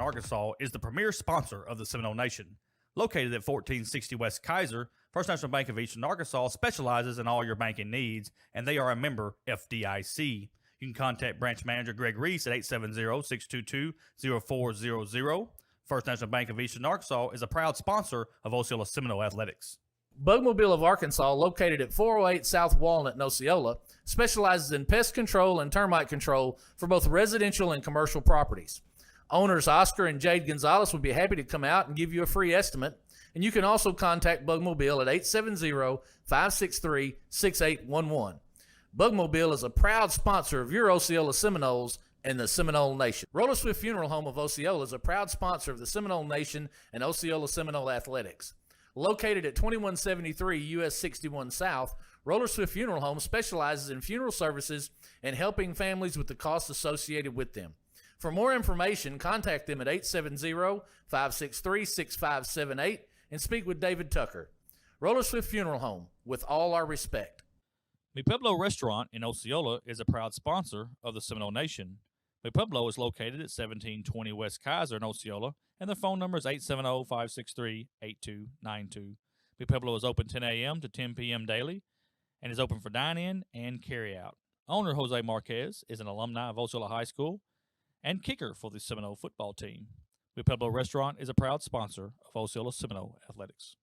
Arkansas is the premier sponsor of the Seminole Nation. Located at 1460 West Kaiser, First National Bank of Eastern Arkansas specializes in all your banking needs, and they are a member FDIC. You can contact branch manager Greg Reese at 870-622-0400. First National Bank of Eastern Arkansas is a proud sponsor of Osceola Seminole Athletics. Bugmobile of Arkansas, located at 408 South Walnut in Osceola, specializes in pest control and termite control for both residential and commercial properties. Owners Oscar and Jade Gonzalez would be happy to come out and give you a free estimate, and you can also contact Bugmobile at 870-563-6811. Bugmobile is a proud sponsor of your Osceola Seminoles and the Seminole Nation. Roller Swift Funeral Home of Osceola is a proud sponsor of the Seminole Nation and Osceola Seminole Athletics. Located at 2173 US 61 South, Roller Swift Funeral Home specializes in funeral services and helping families with the costs associated with them. For more information, contact them at 870-563-6578 and speak with David Tucker. Roller Swift Funeral Home, with all our respect. Mi Pueblo Restaurant in Osceola is a proud sponsor of the Seminole Nation. Mi Pueblo is located at 1720 West Kaiser in Osceola, and their phone number is 870-563-8292. Mi Pueblo is open 10 a.m. to 10 p.m. daily and is open for dine-in and carry-out. Owner Jose Marquez is an alumni of Osceola High School and kicker for the Seminole football team. Mi Pueblo Restaurant is a proud sponsor of Osceola Seminole Athletics.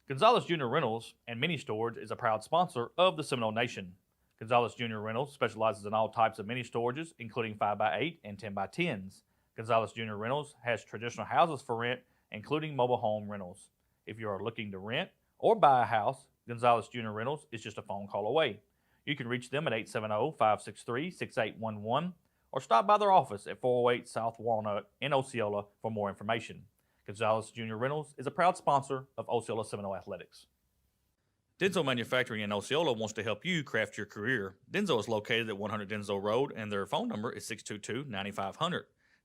Gonzalez Jr. Reynolds and Mini Storage is a proud sponsor of the Seminole Nation. Gonzalez Jr. Reynolds specializes in all types of mini storages, including 5x8 and 10x10s. Gonzalez Jr. Reynolds has traditional houses for rent, including mobile home rentals. If you are looking to rent or buy a house, Gonzalez Jr. Reynolds is just a phone call away. You can reach them at 870-563-6811 or stop by their office at 408 South Walnut in Osceola for more information. Gonzalez Jr. Reynolds is a proud sponsor of Osceola Seminole Athletics. Denso Manufacturing in Osceola wants to help you craft your career. Denso is located at 100 Denso Road, and their phone number is 622-9500.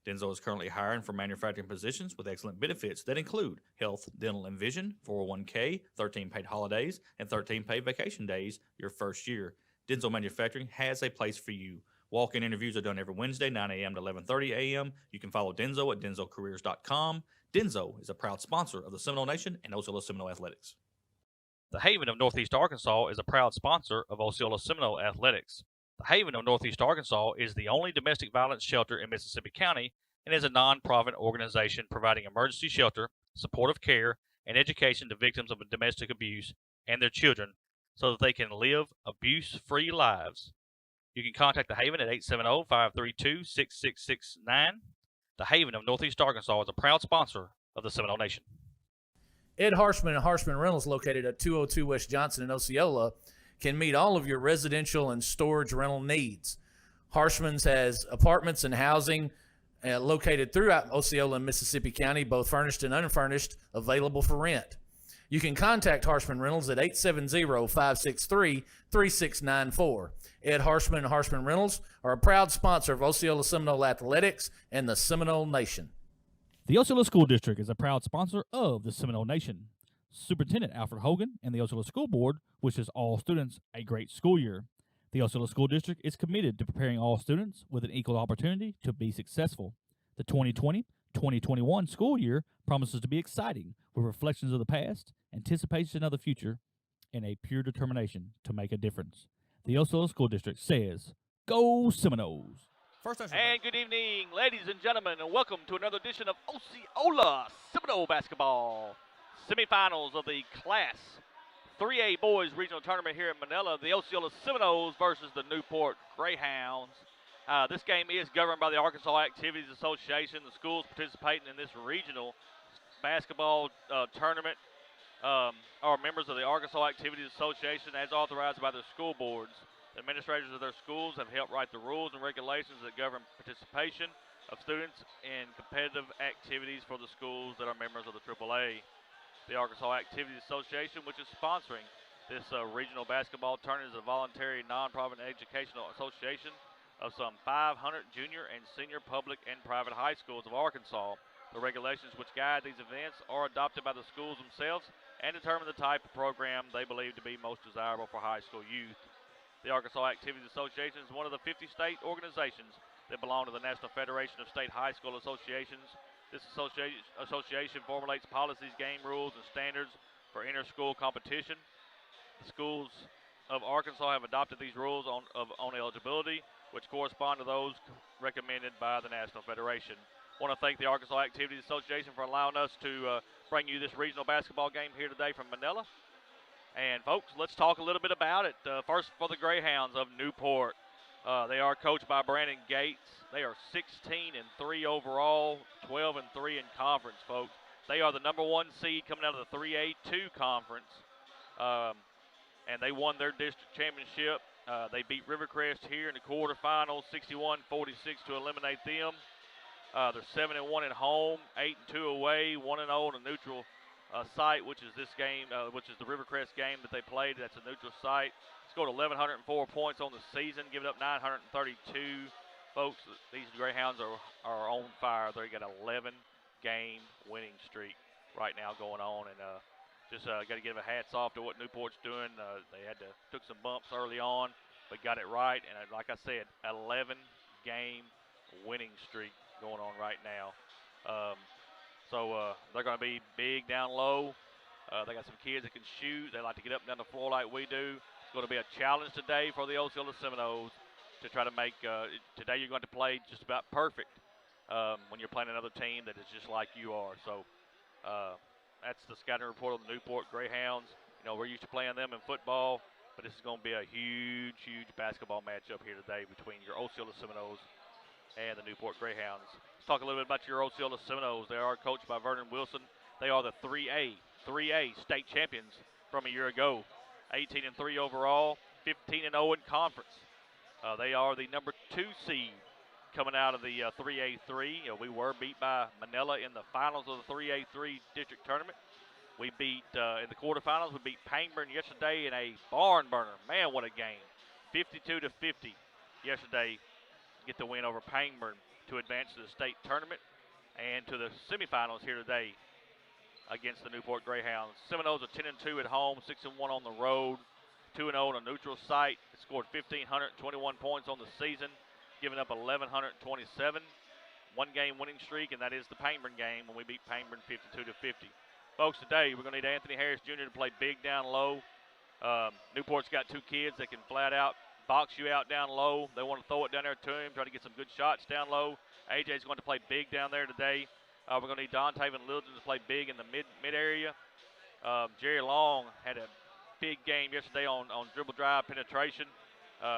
Denso is currently hiring for manufacturing positions with excellent benefits that include health, dental, and vision, 401k, 13 paid holidays, and 13 paid vacation days your first year. Denso Manufacturing has a place for you. Walk-in interviews are done every Wednesday, 9 a.m. to 11:30 a.m. You can follow Denso at densocareers.com. Denso is a proud sponsor of the Seminole Nation and Osceola Seminole Athletics. The Haven of Northeast Arkansas is a proud sponsor of Osceola Seminole Athletics. The Haven of Northeast Arkansas is the only domestic violence shelter in Mississippi County and is a non-profit organization providing emergency shelter, supportive care, and education to victims of domestic abuse and their children so that they can live abuse-free lives. You can contact the Haven at 870-532-6669. The Haven of Northeast Arkansas is a proud sponsor of the Seminole Nation. Ed Harshman and Harshman Reynolds, located at 202 West Johnson in Osceola, can meet all of your residential and storage rental needs. Harshman's has apartments and housing located throughout Osceola and Mississippi County, both furnished and unfurnished, available for rent. You can contact Harshman Reynolds at 870-563-3694. Ed Harshman and Harshman Reynolds are a proud sponsor of Osceola Seminole Athletics and the Seminole Nation. The Osceola School District is a proud sponsor of the Seminole Nation. Superintendent Alfred Hogan and the Osceola School Board wishes all students a great school year. The Osceola School District is committed to preparing all students with an equal opportunity to be successful. The 2020-2021 school year promises to be exciting with reflections of the past, anticipation of the future, and a pure determination to make a difference. The Osceola School District says, Go Seminoles! And good evening, ladies and gentlemen, and welcome to another edition of Osceola Seminole Basketball. Semifinals of the Class 3A Boys Regional Tournament here in Manila. The Osceola Seminoles versus the Newport Greyhounds. This game is governed by the Arkansas Activities Association. The schools participating in this regional basketball tournament are members of the Arkansas Activities Association as authorized by their school boards. The administrators of their schools have helped write the rules and regulations that govern participation of students in competitive activities for the schools that are members of the AAA. The Arkansas Activities Association, which is sponsoring this regional basketball tournament, is a voluntary non-profit educational association of some 500 junior and senior public and private high schools of Arkansas. The regulations which guide these events are adopted by the schools themselves and determine the type of program they believe to be most desirable for high school youth. The Arkansas Activities Association is one of the 50 state organizations that belong to the National Federation of State High School Associations, This association formulates policies, game rules, and standards for inter-school competition. The schools of Arkansas have adopted these rules on eligibility, which correspond to those recommended by the National Federation. I want to thank the Arkansas Activities Association for allowing us to bring you this regional basketball game here today from Manila. And, folks, let's talk a little bit about it. First, for the Greyhounds of Newport. They are coached by Brandon Gates. They are 16-3 overall, 12-3 in conference, folks. They are the number 1 seed coming out of the 3A2 conference. And they won their district championship. They beat Rivercrest here in the quarterfinals, 61-46 to eliminate them. They're 7-1 at home, 8-2 away, 1-0 on a neutral site, which is this game, which is the Rivercrest game that they played. That's a neutral site. Scored 1,104 points on the season, giving up 932. Folks, these Greyhounds are on fire. They got an 11-game winning streak right now going on, and just got to give a hats off to what Newport's doing. They took some bumps early on, but got it right. And like I said, 11-game winning streak going on right now. So they're going to be big down low. They got some kids that can shoot. They like to get up and down the floor like we do. It's going to be a challenge today for the Osceola Seminoles to try to make. Today you're going to play just about perfect when you're playing another team that is just like you are. So. That's the scouting report on the Newport Greyhounds. You know, we're used to playing them in football, but this is going to be a huge, huge basketball matchup here today between your Osceola Seminoles and the Newport Greyhounds. Let's talk a little bit about your Osceola Seminoles. They are coached by Vernon Wilson. They are the 3A state champions from a year ago. 18-3 overall, 15-0 in conference. They are the number 2 seed coming out of the 3A3. We were beat by Manila in the finals of the 3A3 district tournament. We beat, in the quarterfinals, we beat Pangburn yesterday in a barn burner. Man, what a game. 52-50 yesterday. Get the win over Pangburn to advance to the state tournament and to the semifinals here today against the Newport Greyhounds. Seminoles are 10-2 at home, 6-1 on the road, 2-0 on a neutral site. They scored 1,521 points on the season, giving up 1,127, 1-game winning streak, and that is the Pangburn game when we beat Pangburn 52-50. Folks, today we're going to need Anthony Harris Jr. to play big down low. Newport's got 2 kids that can flat out box you out down low. They want to throw it down there to him, try to get some good shots down low. AJ's going to play big down there today. We're going to need Dontaven Littleton to play big in the mid area. Jerry Long had a big game yesterday on dribble drive penetration.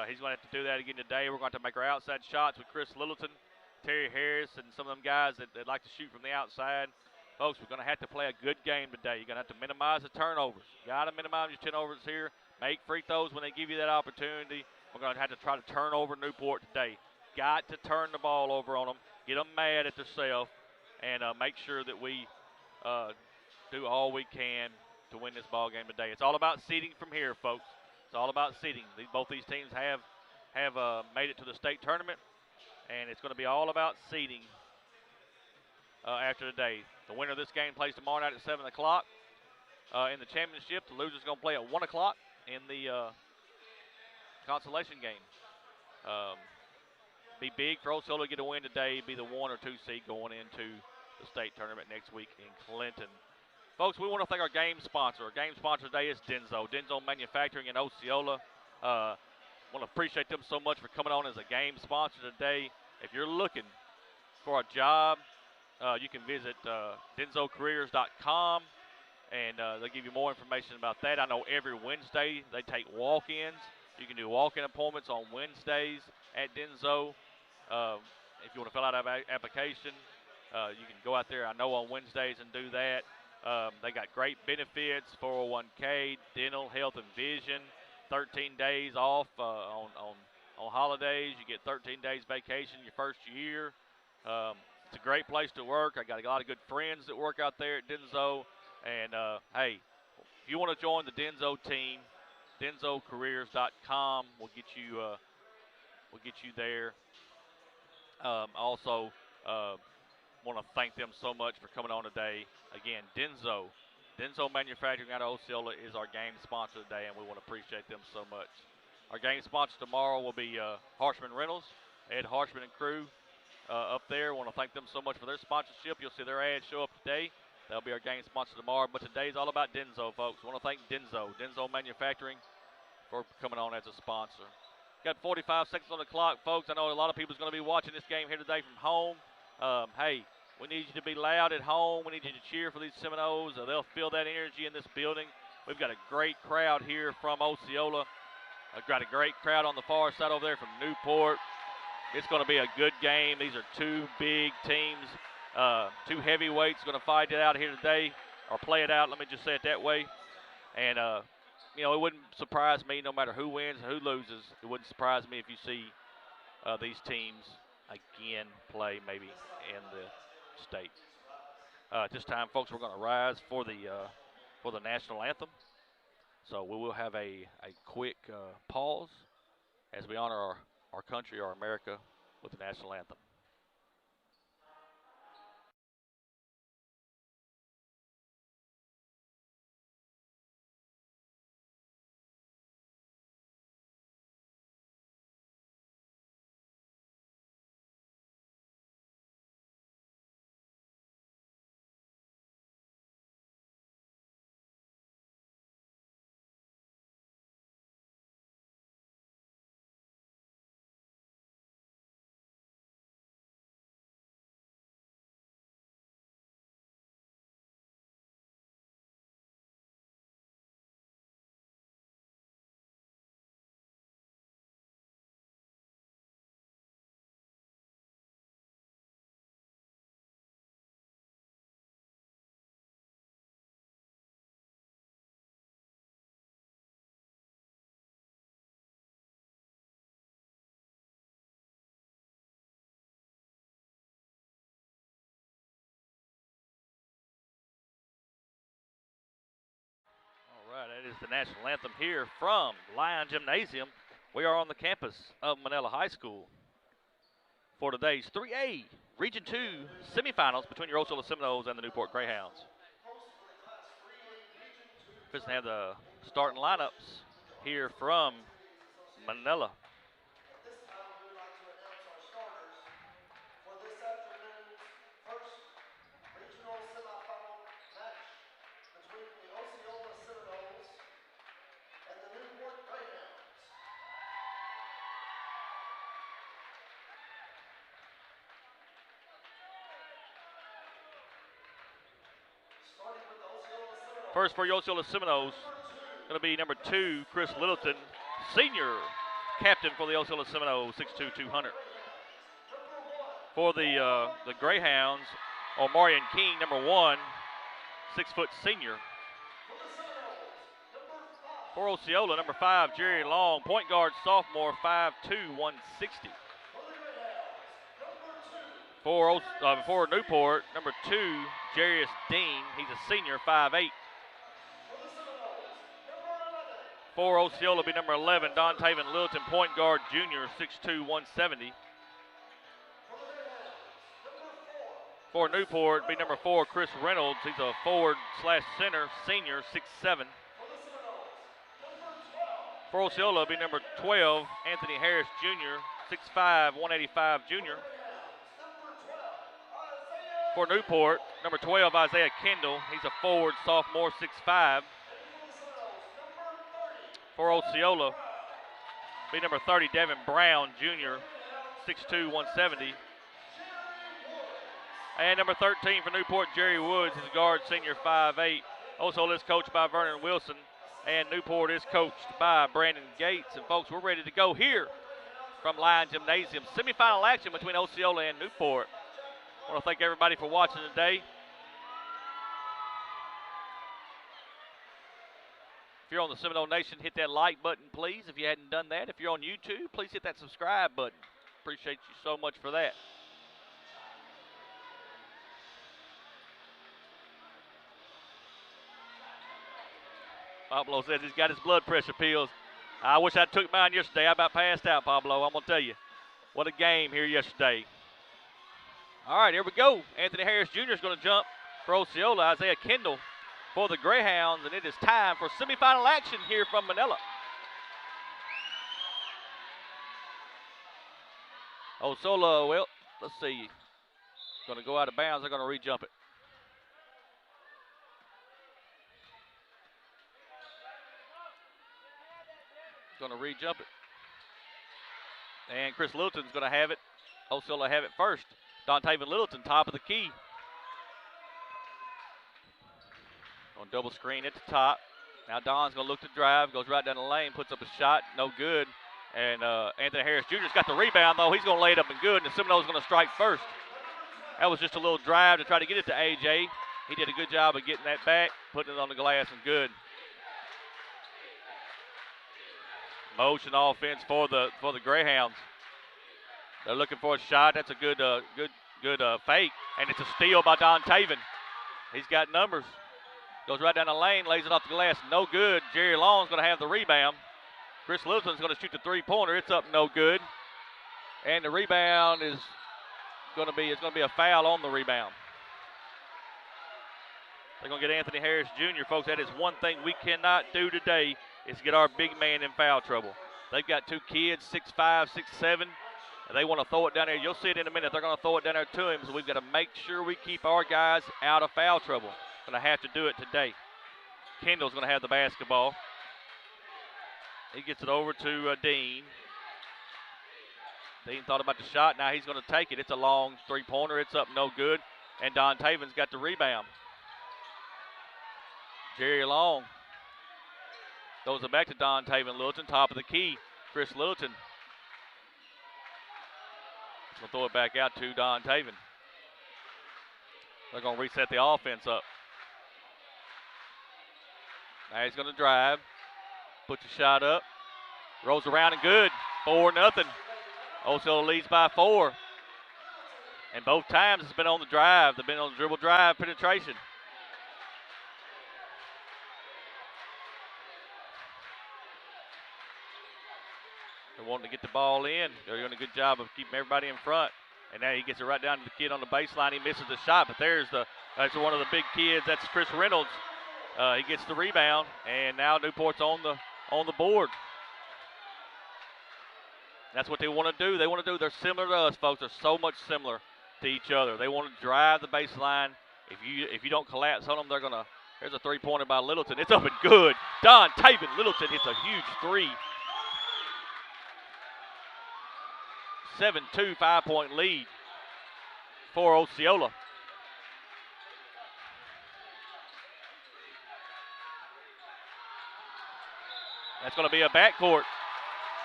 He's going to have to do that again today. We're going to have to make our outside shots with Chris Littleton, Terry Harris, and some of them guys that like to shoot from the outside. Folks, we're going to have to play a good game today. You're going to have to minimize the turnovers. You got to minimize your turnovers here. Make free throws when they give you that opportunity. We're going to have to try to turn over Newport today. Got to turn the ball over on them, get them mad at themselves, and make sure that we do all we can to win this ball game today. It's all about seeding from here, folks. It's all about seeding. Both these teams have made it to the state tournament, and it's going to be all about seeding after today. The winner of this game plays tomorrow night at 7 o'clock in the championship. The loser's going to play at 1 o'clock in the consolation game. Be big for Osceola to get a win today. Be the 1 or 2 seed going into the state tournament next week in Clinton. Folks, we want to thank our game sponsor. Our game sponsor today is Denso. Denso Manufacturing in Osceola. Want to appreciate them so much for coming on as a game sponsor today. If you're looking for a job, you can visit densocareers.com, and they'll give you more information about that. I know every Wednesday they take walk-ins. You can do walk-in appointments on Wednesdays at Denso. If you want to fill out an application, you can go out there, I know, on Wednesdays and do that. They got great benefits, 401k, dental, health, and vision, 13 days off on holidays. You get 13 days vacation your first year. It's a great place to work. I got a lot of good friends that work out there at Denso. And, hey, if you want to join the Denso team, densocareers.com will get you there. Also, want to thank them so much for coming on today. Again, Denso Manufacturing out of Osceola is our game sponsor today, and we want to appreciate them so much. Our game sponsor tomorrow will be Harshman Reynolds, Ed Harshman and crew. up there. Want to thank them so much for their sponsorship. You'll see their ads show up today. That'll be our game sponsor tomorrow. But today's all about Denso, folks. Want to thank Denso Manufacturing, for coming on as a sponsor. Got 45 seconds on the clock, folks. I know a lot of people's going to be watching this game here today from home. Hey, we need you to be loud at home. We need you to cheer for these Seminoles. They'll feel that energy in this building. We've got a great crowd here from Osceola. I've got a great crowd on the far side over there from Newport. It's going to be a good game. These are two big teams, two heavyweights going to fight it out here today, or play it out, let me just say it that way. And, you know, it wouldn't surprise me no matter who wins and who loses. It wouldn't surprise me if you see these teams again play maybe in the state. At this time, folks, we're going to rise for the national anthem. So we will have a quick pause as we honor our country, our America, with the national anthem. All right, that is the national anthem here from Lion Gymnasium. We are on the campus of Manila High School for today's 3A Region 2 semifinals between your Osceola Seminoles and the Newport Greyhounds. Just have the starting lineups here from Manila. First for your Osceola Seminoles, going to be number 2, Chris Littleton, senior captain for the Osceola Seminoles, 6'2", 200. For the Greyhounds, Omarion King, number 1, 6-foot senior. For Osceola, number 5, Jerry Long, point guard sophomore, 5'2", 160. For Newport, number 2, Jarius Dean, he's a senior, 5'8". For Osceola, be number 11, Don Taven Littleton, point guard, junior, 6'2", 170. For Newport, be number 4, Chris Reynolds. He's a forward/center, senior, 6'7". For Osceola, be number 12, Anthony Harris Jr., 6'5", 185 junior. For Newport, number 12, Isaiah Kendall. He's a forward, sophomore, 6'5". For Osceola, be number 30, Devin Brown Jr., 6'2", 170. And number 13 for Newport, Jerry Woods, is a guard, senior, 5'8". Osceola is coached by Vernon Wilson, and Newport is coached by Brandon Gates. And folks, we're ready to go here from Lion Gymnasium. Semifinal action between Osceola and Newport. I want to thank everybody for watching today. If you're on the Seminole Nation, hit that like button, please, if you hadn't done that. If you're on YouTube, please hit that subscribe button. Appreciate you so much for that. Pablo says he's got his blood pressure pills. I wish I took mine yesterday. I about passed out, Pablo. I'm going to tell you. What a game here yesterday. All right, here we go. Anthony Harris Jr. is going to jump for Osceola. Isaiah Kendall for the Greyhounds, and it is time for semifinal action here from Manila. Osceola, well, let's see. Going to go out of bounds. They're going to re-jump it. Going to re-jump it. And Chris Littleton's going to have it. Osceola have it first. Dontavian Littleton, top of the key. On double screen at the top. Now Don's going to look to drive. Goes right down the lane. Puts up a shot. No good. And Anthony Harris Jr.'s got the rebound, though. He's going to lay it up and good. And the Seminoles going to strike first. That was just a little drive to try to get it to A.J. He did a good job of getting that back, putting it on the glass, and good. Motion offense for the Greyhounds. They're looking for a shot. That's a good fake, and it's a steal by Dontavian. He's got numbers. Goes right down the lane, lays it off the glass. No good. Jerry Long's going to have the rebound. Chris Littleton's going to shoot the three-pointer. It's up, no good. And the rebound is going to be a foul on the rebound. They're going to get Anthony Harris Jr. Folks, that is one thing we cannot do today is get our big man in foul trouble. They've got two kids, 6'5", 6'7", and they want to throw it down there. You'll see it in a minute. They're going to throw it down there to him, so we've got to make sure we keep our guys out of foul trouble. Going to have to do it today. Kendall's going to have the basketball. He gets it over to Dean. Dean thought about the shot. Now he's going to take it. It's a long three-pointer. It's up, no good. And Dontavian's got the rebound. Jerry Long throws it back to Dontavian Littleton, top of the key. Chris Littleton will throw it back out to Dontavian. They're going to reset the offense up. Now he's going to drive. Puts a shot up. Rolls around and good. 4-0. Osceola leads by 4. And both times it's been on the drive. They've been on the dribble drive penetration. They're wanting to get the ball in. They're doing a good job of keeping everybody in front. And now he gets it right down to the kid on the baseline. He misses the shot, but that's one of the big kids. That's Chris Reynolds. He gets the rebound, and now Newport's on the board. That's what they want to do. They're similar to us, folks. They're so much similar to each other. They want to drive the baseline. If you don't collapse on them, there's a three-pointer by Littleton. It's up and good. Dontavian Littleton hits a huge three. 7-2, 5-point lead for Osceola. That's going to be a backcourt.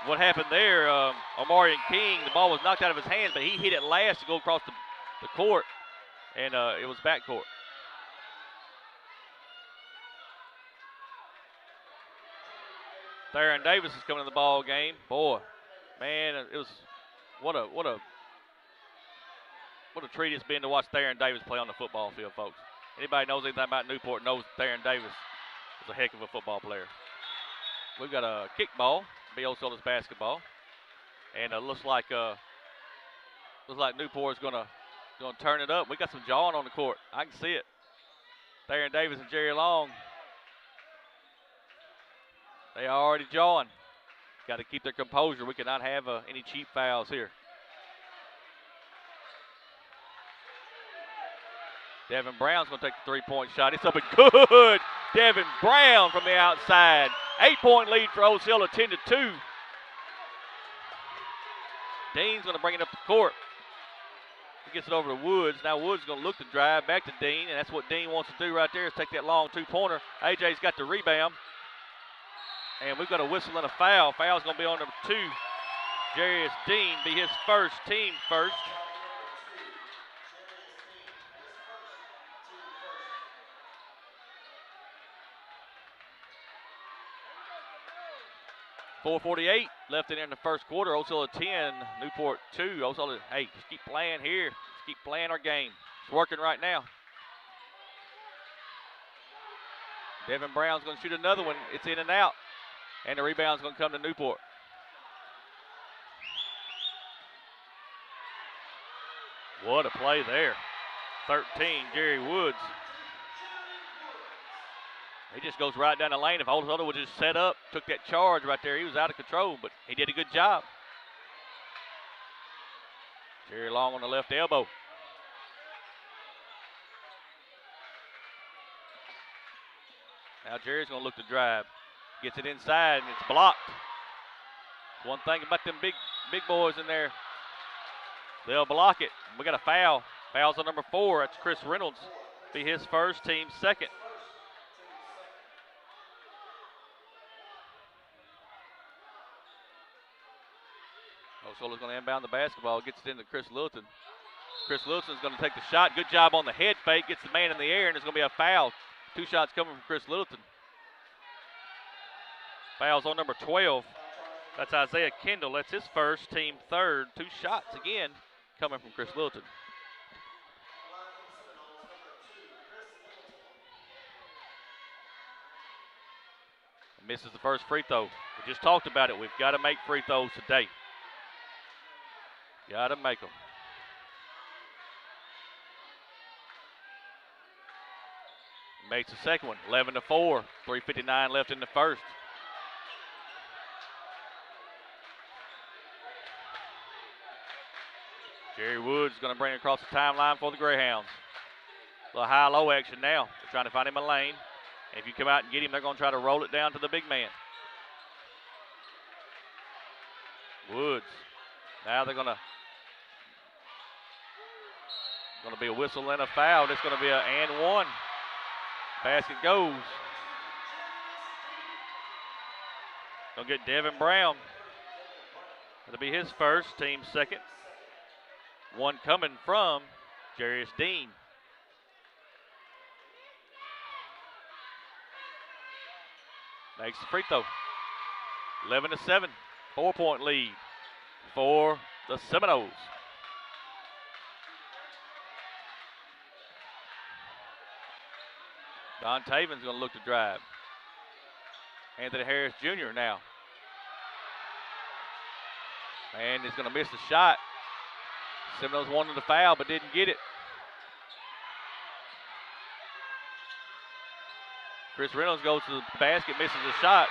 What happened there, Omarion King, the ball was knocked out of his hands, but he hit it last to go across the court, and it was backcourt. Theron Davis is coming to the ball game. Boy, man, it was what a treat it's been to watch Theron Davis play on the football field, folks. Anybody knows anything about Newport knows Theron Davis is a heck of a football player. We've got a kickball, be Osceola's basketball, and it looks like Newport's gonna turn it up. We got some jawing on the court. I can see it. Theron Davis and Jerry Long, they are already jawing. Got to keep their composure. We cannot have any cheap fouls here. Devin Brown's going to take the three-point shot. It's up and good. Devin Brown from the outside. 8-point lead for Osceola, 10-2. Dean's going to bring it up the court. He gets it over to Woods. Now Woods is going to look to drive back to Dean, and that's what Dean wants to do right there is take that long two-pointer. AJ's got the rebound. And we've got a whistle and a foul. Foul's going to be on number 2. Jarius Dean, be his first, team first. .448 left in there in the first quarter. Osceola 10, Newport 2. Osceola, hey, just keep playing here. Just keep playing our game. It's working right now. Devin Brown's going to shoot another one. It's in and out. And the rebound's going to come to Newport. What a play there. 13, Jerry Woods. He just goes right down the lane. If Osceola would just set up, took that charge right there, he was out of control, but he did a good job. Jerry Long on the left elbow. Now Jerry's going to look to drive. Gets it inside, and it's blocked. One thing about them big boys in there, they'll block it. We got a foul. Foul's on number 4. That's Chris Reynolds. Be his first, team's second. Osceola's going to inbound the basketball. Gets it into Chris Littleton. Chris Littleton's going to take the shot. Good job on the head fake. Gets the man in the air, and there's going to be a foul. 2 shots coming from Chris Littleton. Foul's on number 12. That's Isaiah Kendall. That's his first, team third. 2 shots again coming from Chris Littleton. Misses the first free throw. We just talked about it. We've got to make free throws today. Got to make them. Makes the second one. 11-4. 3:59 left in the first. Jerry Wood's going to bring it across the timeline for the Greyhounds. A little high-low action now. They're trying to find him a lane. And if you come out and get him, they're going to try to roll it down to the big man. Woods. Now they're going to be a whistle and a foul. It's going to be an and one. Basket goes. Going to get Devin Brown. It'll be his first, team second. One coming from Jarius Dean. Makes the free throw. 11-7. 4-point lead for the Seminoles. Don Taven's going to look to drive. Anthony Harris Jr. now. And he's going to miss the shot. Seminoles wanted the foul but didn't get it. Chris Reynolds goes to the basket, misses the shot.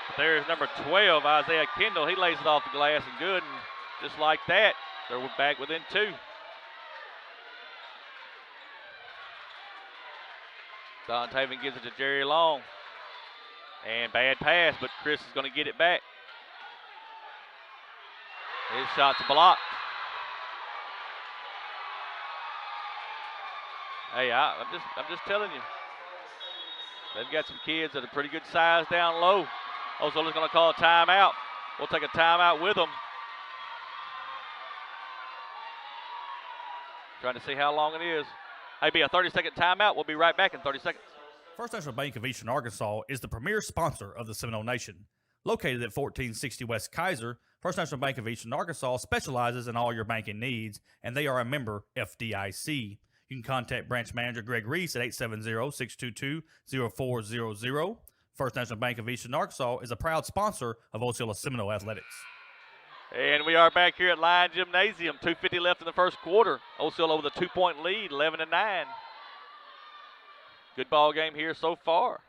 But there's number 12, Isaiah Kendall. He lays it off the glass and good. And just like that, they're back within 2. Don Taven gives it to Jerry Long. And bad pass, but Chris is going to get it back. His shot's blocked. Hey, I'm just telling you. They've got some kids that are pretty good size down low. Osceola's going to call a timeout. We'll take a timeout with them. Trying to see how long it is. Maybe a 30-second timeout. We'll be right back in 30 seconds. First National Bank of Eastern Arkansas is the premier sponsor of the Seminole Nation. Located at 1460 West Kaiser, First National Bank of Eastern Arkansas specializes in all your banking needs, and they are a member FDIC. You can contact branch manager Greg Reese at 870-622-0400. First National Bank of Eastern Arkansas is a proud sponsor of Osceola Seminole Athletics. And we are back here at Lyon Gymnasium. 2:50 left in the first quarter. Osceola with a 2-point lead, 11-9. Good ball game here so far.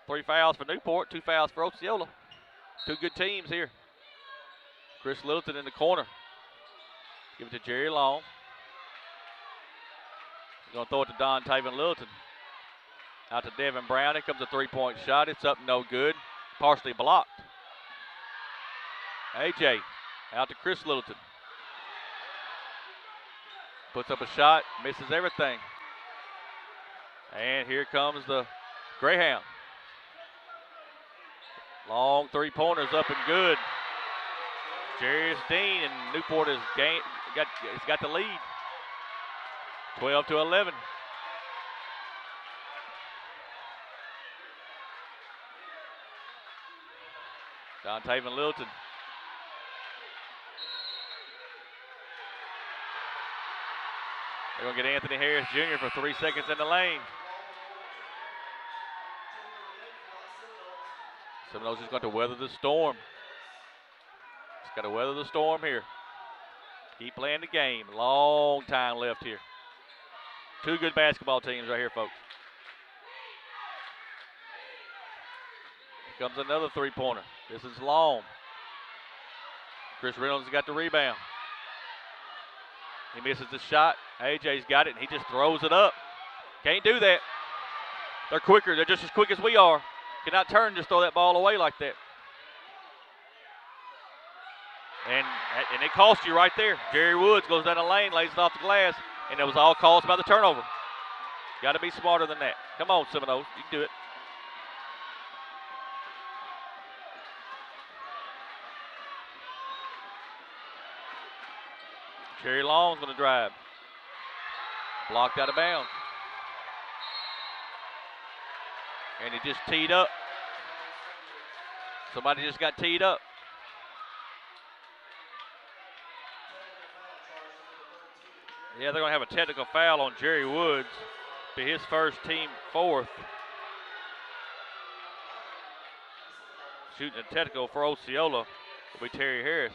3 fouls for Newport, 2 fouls for Osceola. 2 good teams here. Chris Littleton in the corner. Give it to Jerry Long. He's going to throw it to Don Taven Littleton. Out to Devin Brown. Here comes a 3-point shot. It's up, no good. Partially blocked. AJ out to Chris Littleton. Puts up a shot, misses everything. And here comes the Greyhound. Long 3-pointers up and good. Jarius Dean and Newport has got the lead. 12-11. Don Taven Littleton. They're going to get Anthony Harris Jr. for 3 seconds in the lane. Seminoles is going to weather the storm. Just got to weather the storm here. Keep playing the game. Long time left here. 2 good basketball teams right here, folks. Here comes another 3-pointer. This is long. Chris Reynolds got the rebound. He misses the shot. AJ's got it, and he just throws it up. Can't do that. They're quicker. They're just as quick as we are. Cannot turn and just throw that ball away like that. And it cost you right there. Jerry Woods goes down the lane, lays it off the glass, and it was all caused by the turnover. Got to be smarter than that. Come on, Seminoles. You can do it. Cherry Long's going to drive. Blocked out of bounds. And he just teed up. Somebody just got teed up. Yeah, they're going to have a technical foul on Jerry Woods. Be his first, team fourth. Shooting a technical for Osceola will be Terry Harris.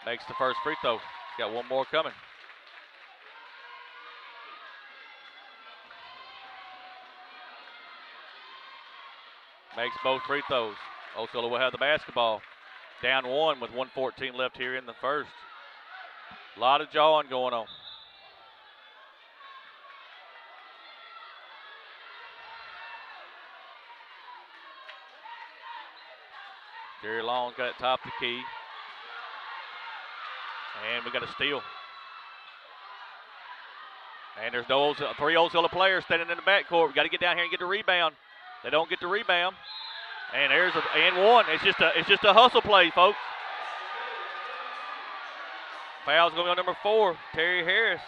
Makes the first free throw. Got one more coming. Makes both free throws. Osceola will have the basketball. Down one with 1:14 left here in the first. A lot of jawing going on. Jerry Long's got it top of the key. And we got a steal. And there's no three Osceola players standing in the backcourt. We got to get down here and get the rebound. They don't get the rebound. And there's one. It's just a hustle play, folks. Foul's going to be on number 4, Terry Harris.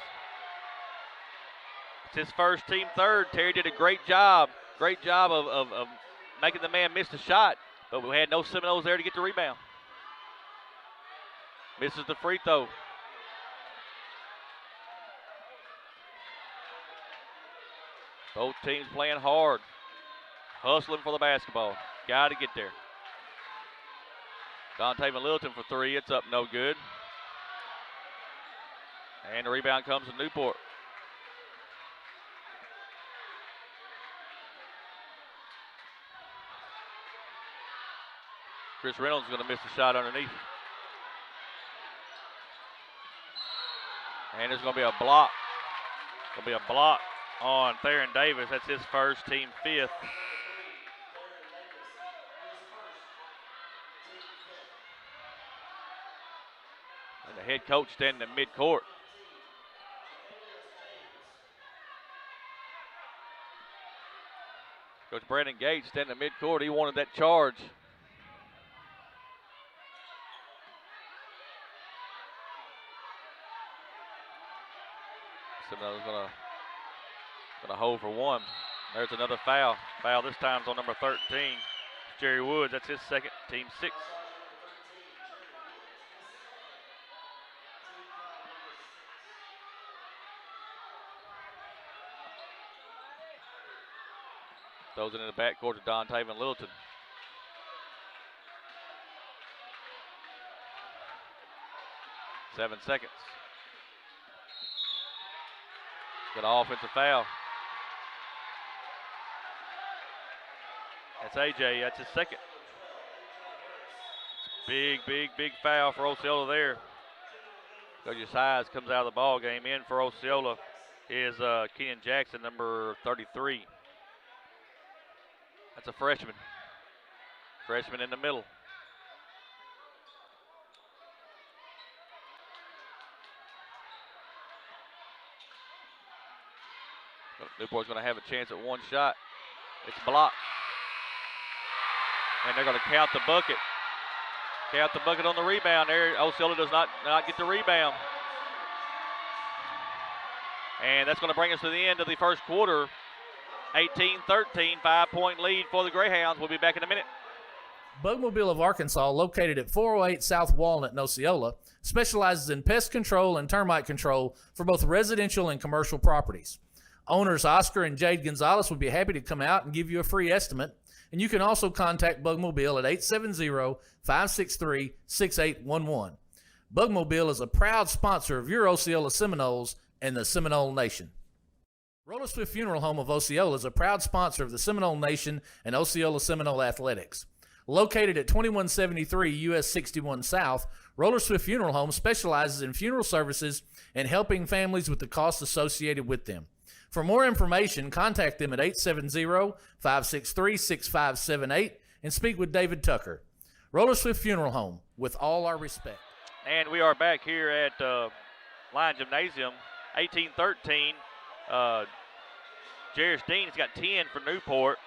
It's his first, team third. Terry did a great job of making the man miss the shot, but we had no Seminoles there to get the rebound. Misses the free throw. Both teams playing hard, hustling for the basketball. Got to get there. Dontavian Littleton for 3. It's up, no good. And the rebound comes to Newport. Chris Reynolds is going to miss the shot underneath. And there's going to be a block. Going to be a block on Theron Davis. That's his first, team 5th. And the head coach standing in midcourt. Coach Brandon Gates standing in midcourt. He wanted that charge. Seminoles gonna hold for 1. There's another foul. Foul this time's on number 13. Jerry Woods. That's his second, team 6. Throws it in the backcourt to Dontavian Littleton. Seven seconds. Got an offensive foul. That's AJ. That's his second. Big foul for Osceola there. Coach Size comes out of the ball game. In for Osceola is Keenan Jackson, number 33. That's a freshman. Freshman in the middle. Newport's going to have a chance at one shot. It's blocked. And they're going to count the bucket. Count the bucket on the rebound there. Osceola does not get the rebound. And that's going to bring us to the end of the first quarter. 18-13, 5-point lead for the Greyhounds. We'll be back in a minute. Bugmobile of Arkansas, located at 408 South Walnut in Osceola, specializes in pest control and termite control for both residential and commercial properties. Owners Oscar and Jade Gonzalez would be happy to come out and give you a free estimate, and you can also contact Bugmobile at 870-563-6811. Bugmobile is a proud sponsor of your Osceola Seminoles and the Seminole Nation. Roller Swift Funeral Home of Osceola is a proud sponsor of the Seminole Nation and Osceola Seminole Athletics. Located at 2173 US 61 South, Roller Swift Funeral Home specializes in funeral services and helping families with the costs associated with them. For more information, contact them at 870-563-6578 and speak with David Tucker. Roller Swift Funeral Home, with all our respect. And we are back here at Line Gymnasium, 18-13. Jairus Dean's got 10 for Newport.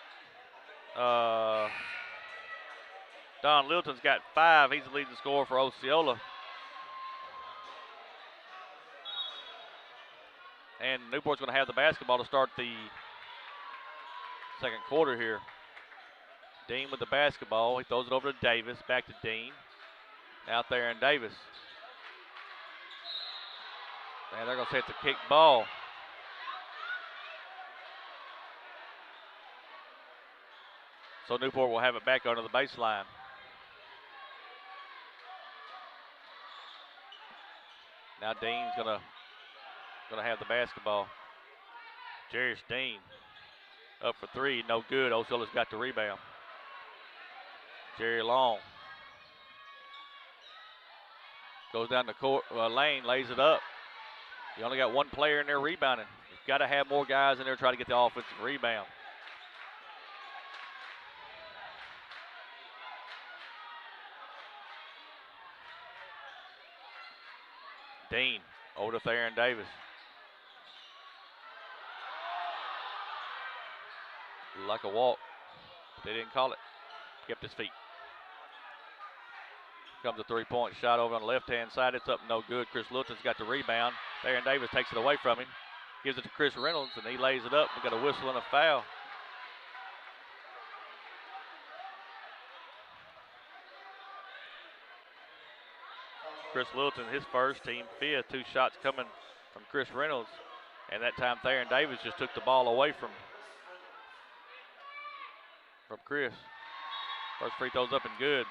Don Lilton's got 5. He's the leading scorer for Osceola. And Newport's going to have the basketball to start the second quarter here. Dean with the basketball. He throws it over to Davis. Back to Dean. Out there in Davis. And they're going to say it's a kick ball. So Newport will have it back under the baseline. Now Dean's gonna have the basketball. Jairus Dean up for 3, no good. Osceola's got the rebound. Jerry Long goes down the court lane, lays it up. You only got one player in there rebounding. You've got to have more guys in there trying to get the offensive rebound. Dean over to Theron Davis. Like a walk. They didn't call it. Kept his feet. Comes a three-point shot over on the left-hand side. It's up, no good. Chris Lilton's got the rebound. Theron Davis takes it away from him. Gives it to Chris Reynolds, and he lays it up. We got a whistle and a foul. Chris Lilton, his first, team 5th. 2 shots coming from Chris Reynolds. And that time Theron Davis just took the ball away from Chris. First free throw's up and good.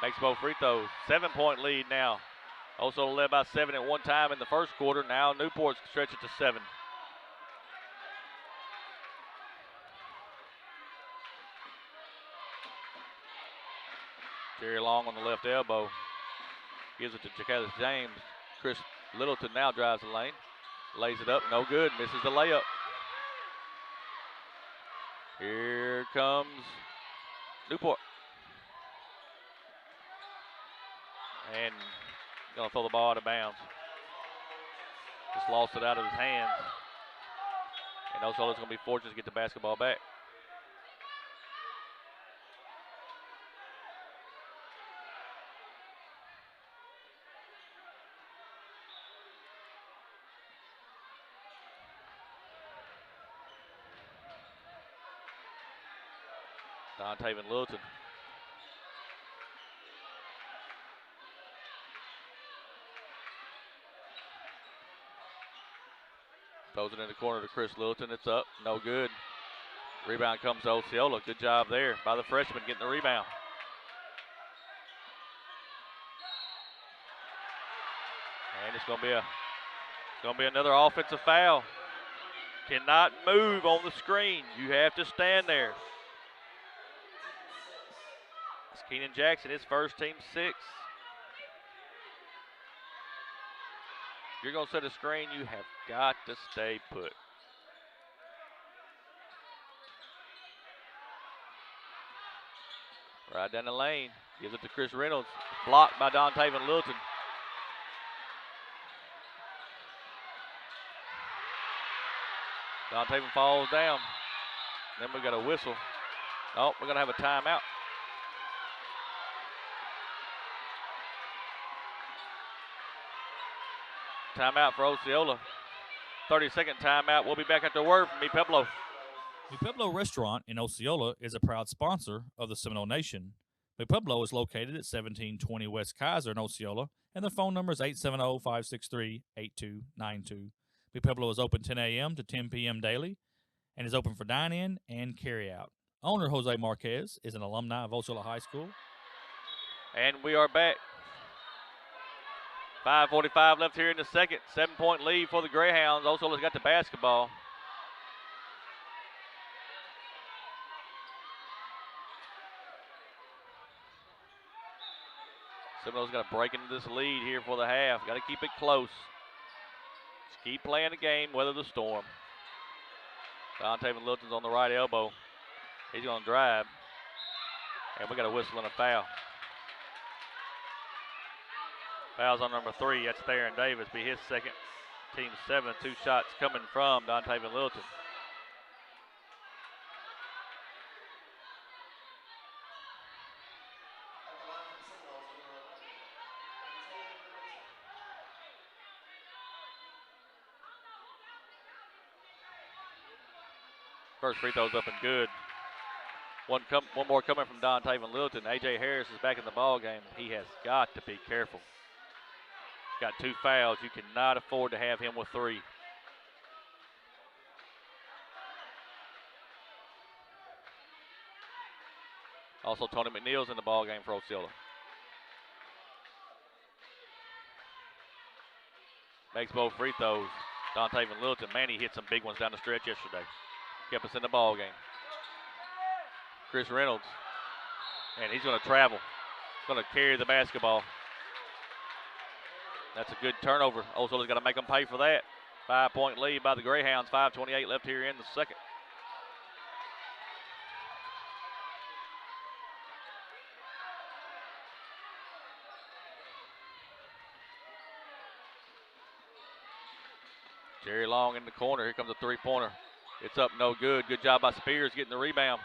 Makes both free throws. 7-point lead now. Osceola led by 7 at one time in the first quarter. Now Newport's stretched it to 7. Jerry Long on the left elbow. Gives it to Jacqueline James. Chris Littleton now drives the lane. Lays it up, no good. Misses the layup. Here comes Newport. And gonna throw the ball out of bounds. Just lost it out of his hands. And Osceola's gonna be fortunate to get the basketball back. Dontaven Littleton. Throws it in the corner to Chris Littleton. It's up, no good. Rebound comes to Osceola. Good job there by the freshman getting the rebound. And it's gonna be another offensive foul. Cannot move on the screen. You have to stand there. It's Keenan Jackson, his first, team 6. If you're going to set a screen, you have got to stay put. Right down the lane. Gives it to Chris Reynolds. Blocked by Dontaven Littleton. Dontaven falls down. Then we got a whistle. Oh, we're going to have a timeout. Timeout for Osceola. 30-second timeout. We'll be back after word from me, Pueblo. The Pueblo restaurant in Osceola is a proud sponsor of the Seminole Nation. The Pueblo is located at 1720 West Kaiser in Osceola, and their phone number is 870-563-8292. Pueblo is open 10 a.m. to 10 p.m. daily and is open for dine-in and carry-out. Owner Jose Marquez is an alumni of Osceola High School. And we are back. 5:45 left here in the second. 7-point lead for the Greyhounds. Osceola's got the basketball. Seminoles got to break into this lead here for the half. Got to keep it close. Just keep playing the game, weather the storm. Anthem Littleton's on the right elbow. He's going to drive. And we got a whistle and a foul. Foul's on number 3. That's Theron Davis. Be his second. Team 7. 2 shots coming from Anthem Littleton. First free throw's up and good. One more coming from Anthem Littleton. A.J. Harris is back in the ball game. He has got to be careful. Got 2 fouls. You cannot afford to have him with 3. Also, Tony McNeil's in the ball game for Osceola. Makes both free throws. Anthem Littleton, man, he hit some big ones down the stretch yesterday. Kept us in the ball game. Chris Reynolds, and he's going to travel. Going to carry the basketball. That's a good turnover. Osceola's got to make them pay for that. 5-point lead by the Greyhounds. 5:28 left here in the second. Jerry Long in the corner. Here comes a three-pointer. It's up, no good. Good job by Spears getting the rebound.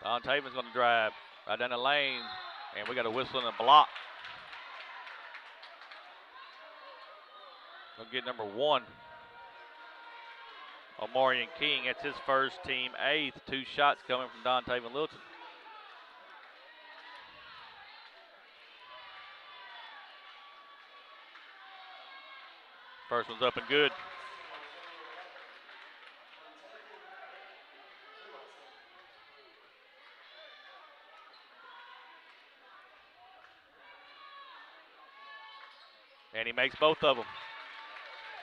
Don Taven's going to drive right down the lane, and we got a whistle and a block. We'll get number 1. Omarion King, that's his first, team 8th. 2 shots coming from Don Taven Littleton. First one's up and good. And he makes both of them.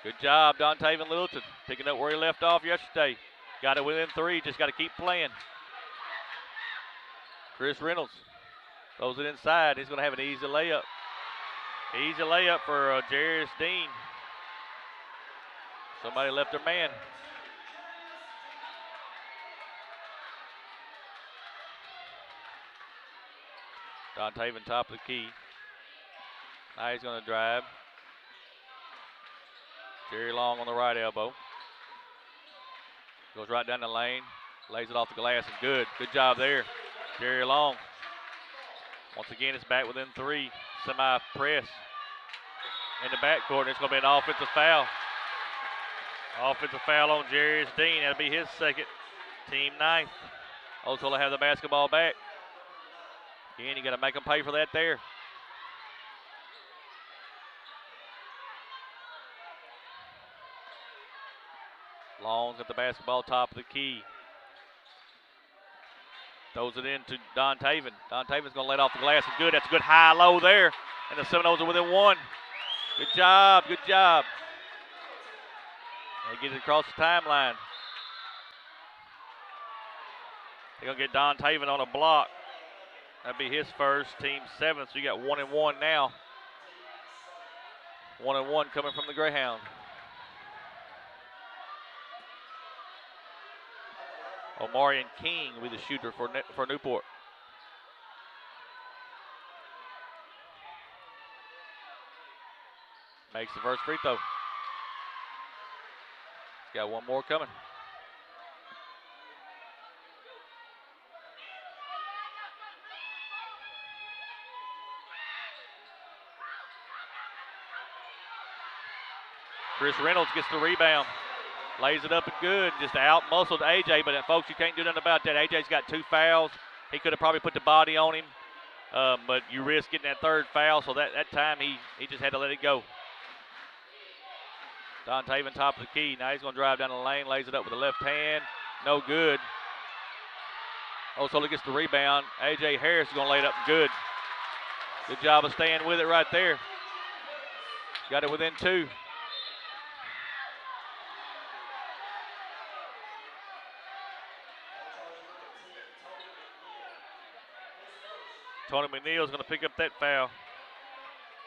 Good job, Don Taven Littleton, picking up where he left off yesterday. Got it within 3, just got to keep playing. Chris Reynolds throws it inside. He's going to have an easy layup. Easy layup for Jarius Dean. Somebody left their man. Don Taven top of the key. Now he's going to drive. Jerry Long on the right elbow. Goes right down the lane. Lays it off the glass and good. Good job there. Jerry Long. Once again, it's back within 3. Semi-press in the backcourt. And it's going to be an offensive foul. Offensive foul on Jarius Dean. That'll be his second. Team 9th. Osceola have the basketball back. Again, you got to make them pay for that there. Long's at the basketball, top of the key. Throws it into Don Taven. Don Taven's going to let off the glass and good. That's a good high-low there. And the Seminoles are within 1. Good job, good job. They get it across the timeline. They're going to get Don Taven on a block. That'd be his first, team 7. So you got 1 and 1 now. 1 and 1 coming from the Greyhounds. Omarion King will be the shooter for Newport. Makes the first free throw. Got 1 more coming. Chris Reynolds gets the rebound. Lays it up and good. Just out-muscled AJ, but folks, you can't do nothing about that. AJ's got 2 fouls. He could have probably put the body on him, but you risk getting that third foul, so that time he just had to let it go. Don Taven, top of the key. Now he's going to drive down the lane, lays it up with the left hand. No good. Osceola gets the rebound. A.J. Harris is going to lay it up good. Good job of staying with it right there. Got it within 2. Tony McNeil's going to pick up that foul.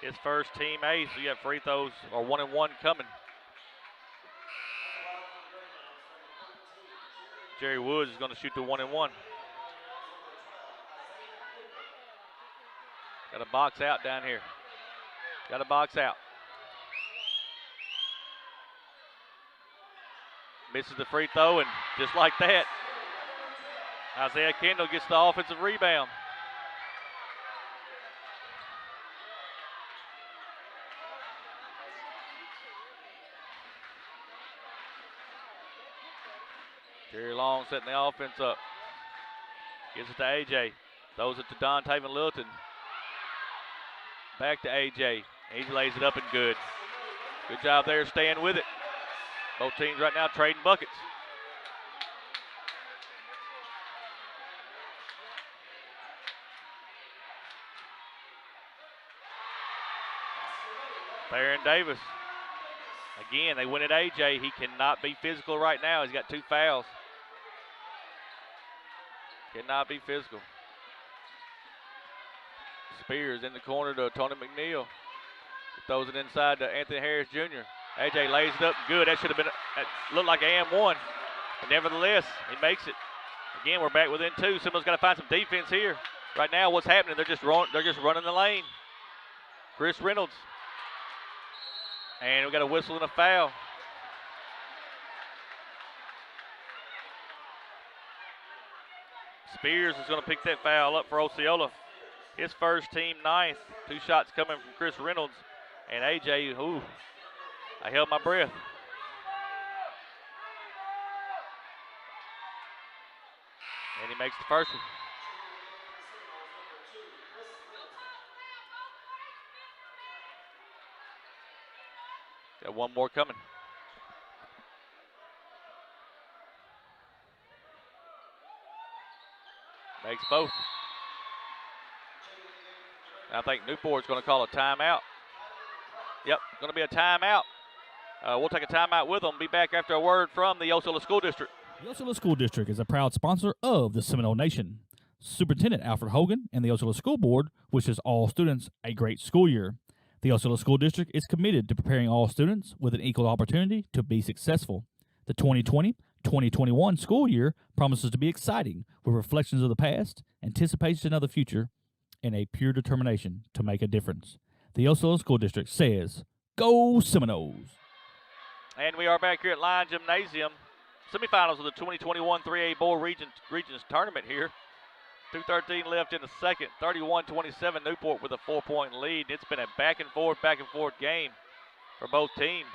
His first team ace. So you have free throws or 1 and 1 coming. Jerry Woods is going to shoot the 1 and 1. Got a box out down here. Got a box out. Misses the free throw, and just like that, Isaiah Kendall gets the offensive rebound. Jerry Long setting the offense up. Gives it to A.J. Throws it to Don Taven Littleton. Back to A.J. He lays it up and good. Good job there staying with it. Both teams right now trading buckets. Theron Davis. Again, they win at A.J. He cannot be physical right now. He's got 2 fouls. Cannot be physical. Spears in the corner to Tony McNeil. He throws it inside to Anthony Harris Jr. A.J. lays it up good. That should have been, looked like an and 1. But nevertheless, he makes it. Again, we're back within 2. Seminoles got to find some defense here. Right now, what's happening? They're just running the lane. Chris Reynolds. And we got a whistle and a foul. Spears is going to pick that foul up for Osceola. His first team 9th. 2 shots coming from Chris Reynolds. And A.J., I held my breath. And he makes the first one. Got one more coming. Makes both. I think Newport's going to call a timeout. Yep, going to be a timeout. We'll take a timeout with them. Be back after a word from the Osceola School District. The Osceola School District is a proud sponsor of the Seminole Nation. Superintendent Alfred Hogan and the Osceola School Board wishes all students a great school year. The Osceola School District is committed to preparing all students with an equal opportunity to be successful. The 2020-2021 school year promises to be exciting with reflections of the past, anticipation of the future, and a pure determination to make a difference. The Osceola School District says, Go Seminoles! And we are back here at Line Gymnasium. Semifinals of the 2021 3A Bowl Regions Tournament here. 2:13 left in the second. 31-27 Newport with a 4-point lead. It's been a back and forth game for both teams.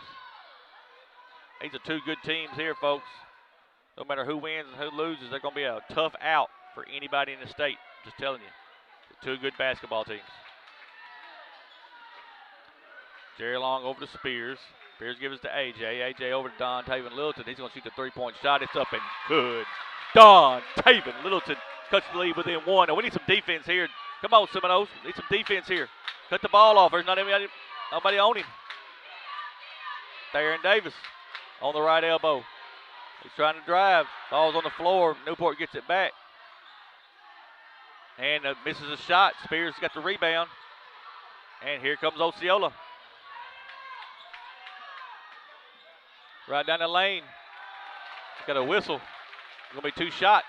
These are 2 good teams here, folks. No matter who wins and who loses, they're going to be a tough out for anybody in the state. Just telling you. 2 good basketball teams. Jerry Long over to Spears. Spears gives it to A.J. A.J. over to Don Taven Littleton. He's going to shoot the 3-point shot. It's up and good. Don Taven Littleton cuts the lead within 1. And we need some defense here. Come on, Seminoles. Need some defense here. Cut the ball off. There's not nobody on him. Theron Davis on the right elbow. He's trying to drive. Ball's on the floor. Newport gets it back. And misses a shot. Spears got the rebound. And here comes Osceola. Right down the lane. Got a whistle. It's going to be 2 shots.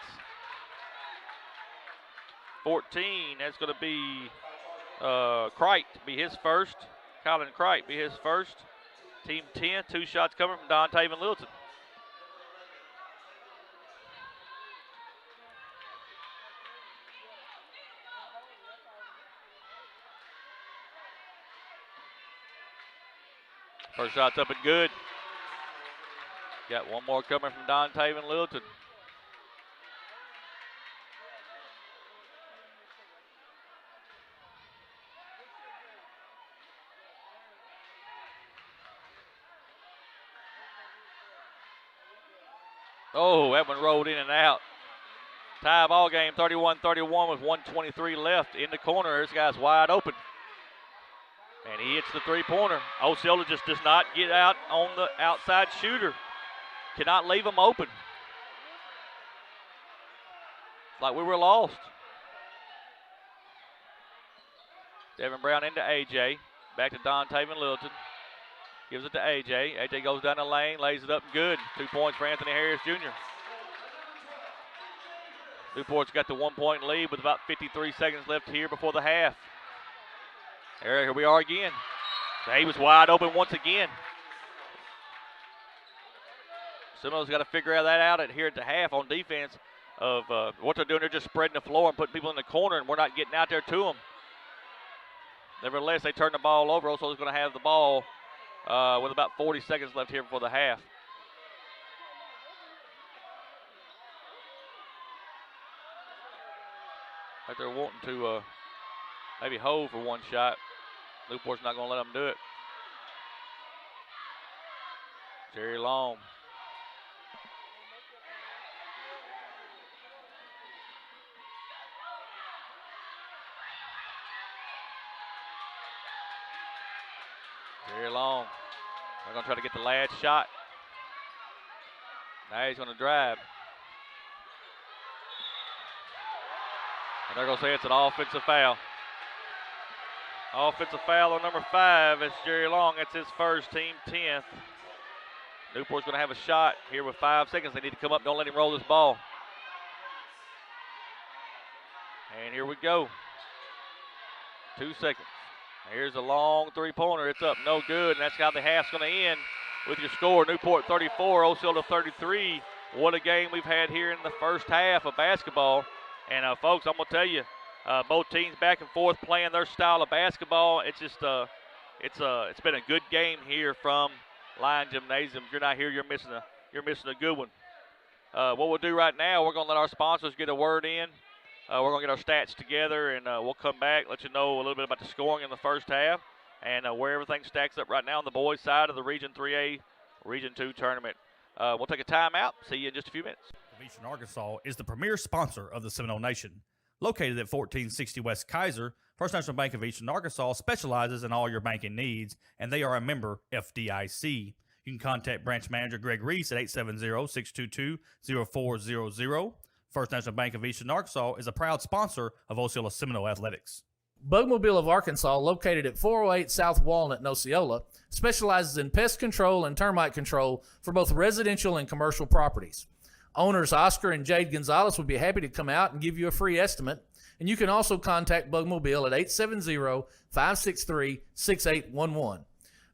14. That's going to be Crite be his first. Colin Crite be his first. Team 10. 2 shots coming from Don Taven Littleton. First shot's up and good. Got one more coming from Don Taven Littleton. Oh, that one rolled in and out. Tie ball game, 31-31 with 1:23 left. In the corner, this guy's wide open. And he hits the three-pointer. Osceola just does not get out on the outside shooter. Cannot leave him open. It's like we were lost. Devin Brown into A.J. Back to Don Taven Littleton. Gives it to A.J. A.J. goes down the lane, lays it up good. 2 points for Anthony Harris Jr. Newport's got the 1 point lead with about 53 seconds left here before the half. Here we are again. He was wide open once again. Seminoles got to figure that out here at the half on defense of what they're doing. They're just spreading the floor and putting people in the corner, and we're not getting out there to them. Nevertheless, they turn the ball over. Osceola's going to have the ball with about 40 seconds left here before the half. Like they're wanting to maybe hold for one shot. Newport's not going to let them do it. Jerry Long. Jerry Long. They're going to try to get the last shot. Now he's going to drive. And they're going to say it's an offensive foul. Offensive foul on number 5. It's Jerry Long. That's his first, team 10th. Newport's going to have a shot here with 5 seconds. They need to come up. Don't let him roll this ball. And here we go. 2 seconds. Here's a long three-pointer. It's up, no good. And that's how the half's going to end with your score. Newport 34, Osceola 33. What a game we've had here in the first half of basketball. And, folks, I'm going to tell you, both teams back and forth playing their style of basketball. It's just it's been a good game here from Lion Gymnasium. If you're not here, you're missing a good one. What we'll do right now, we're going to let our sponsors get a word in. We're going to get our stats together, and we'll come back, let you know a little bit about the scoring in the first half and where everything stacks up right now on the boys' side of the Region 3A, Region 2 tournament. We'll take a timeout. See you in just a few minutes. Eastern Arkansas is the premier sponsor of the Seminole Nation. Located at 1460 West Kaiser, First National Bank of Eastern Arkansas specializes in all your banking needs, and they are a member FDIC. You can contact branch manager Greg Reese at 870-622-0400. First National Bank of Eastern Arkansas is a proud sponsor of Osceola Seminole Athletics. Bugmobile of Arkansas, located at 408 South Walnut in Osceola, specializes in pest control and termite control for both residential and commercial properties. Owners Oscar and Jade Gonzalez would be happy to come out and give you a free estimate, and you can also contact Bugmobile at 870-563-6811.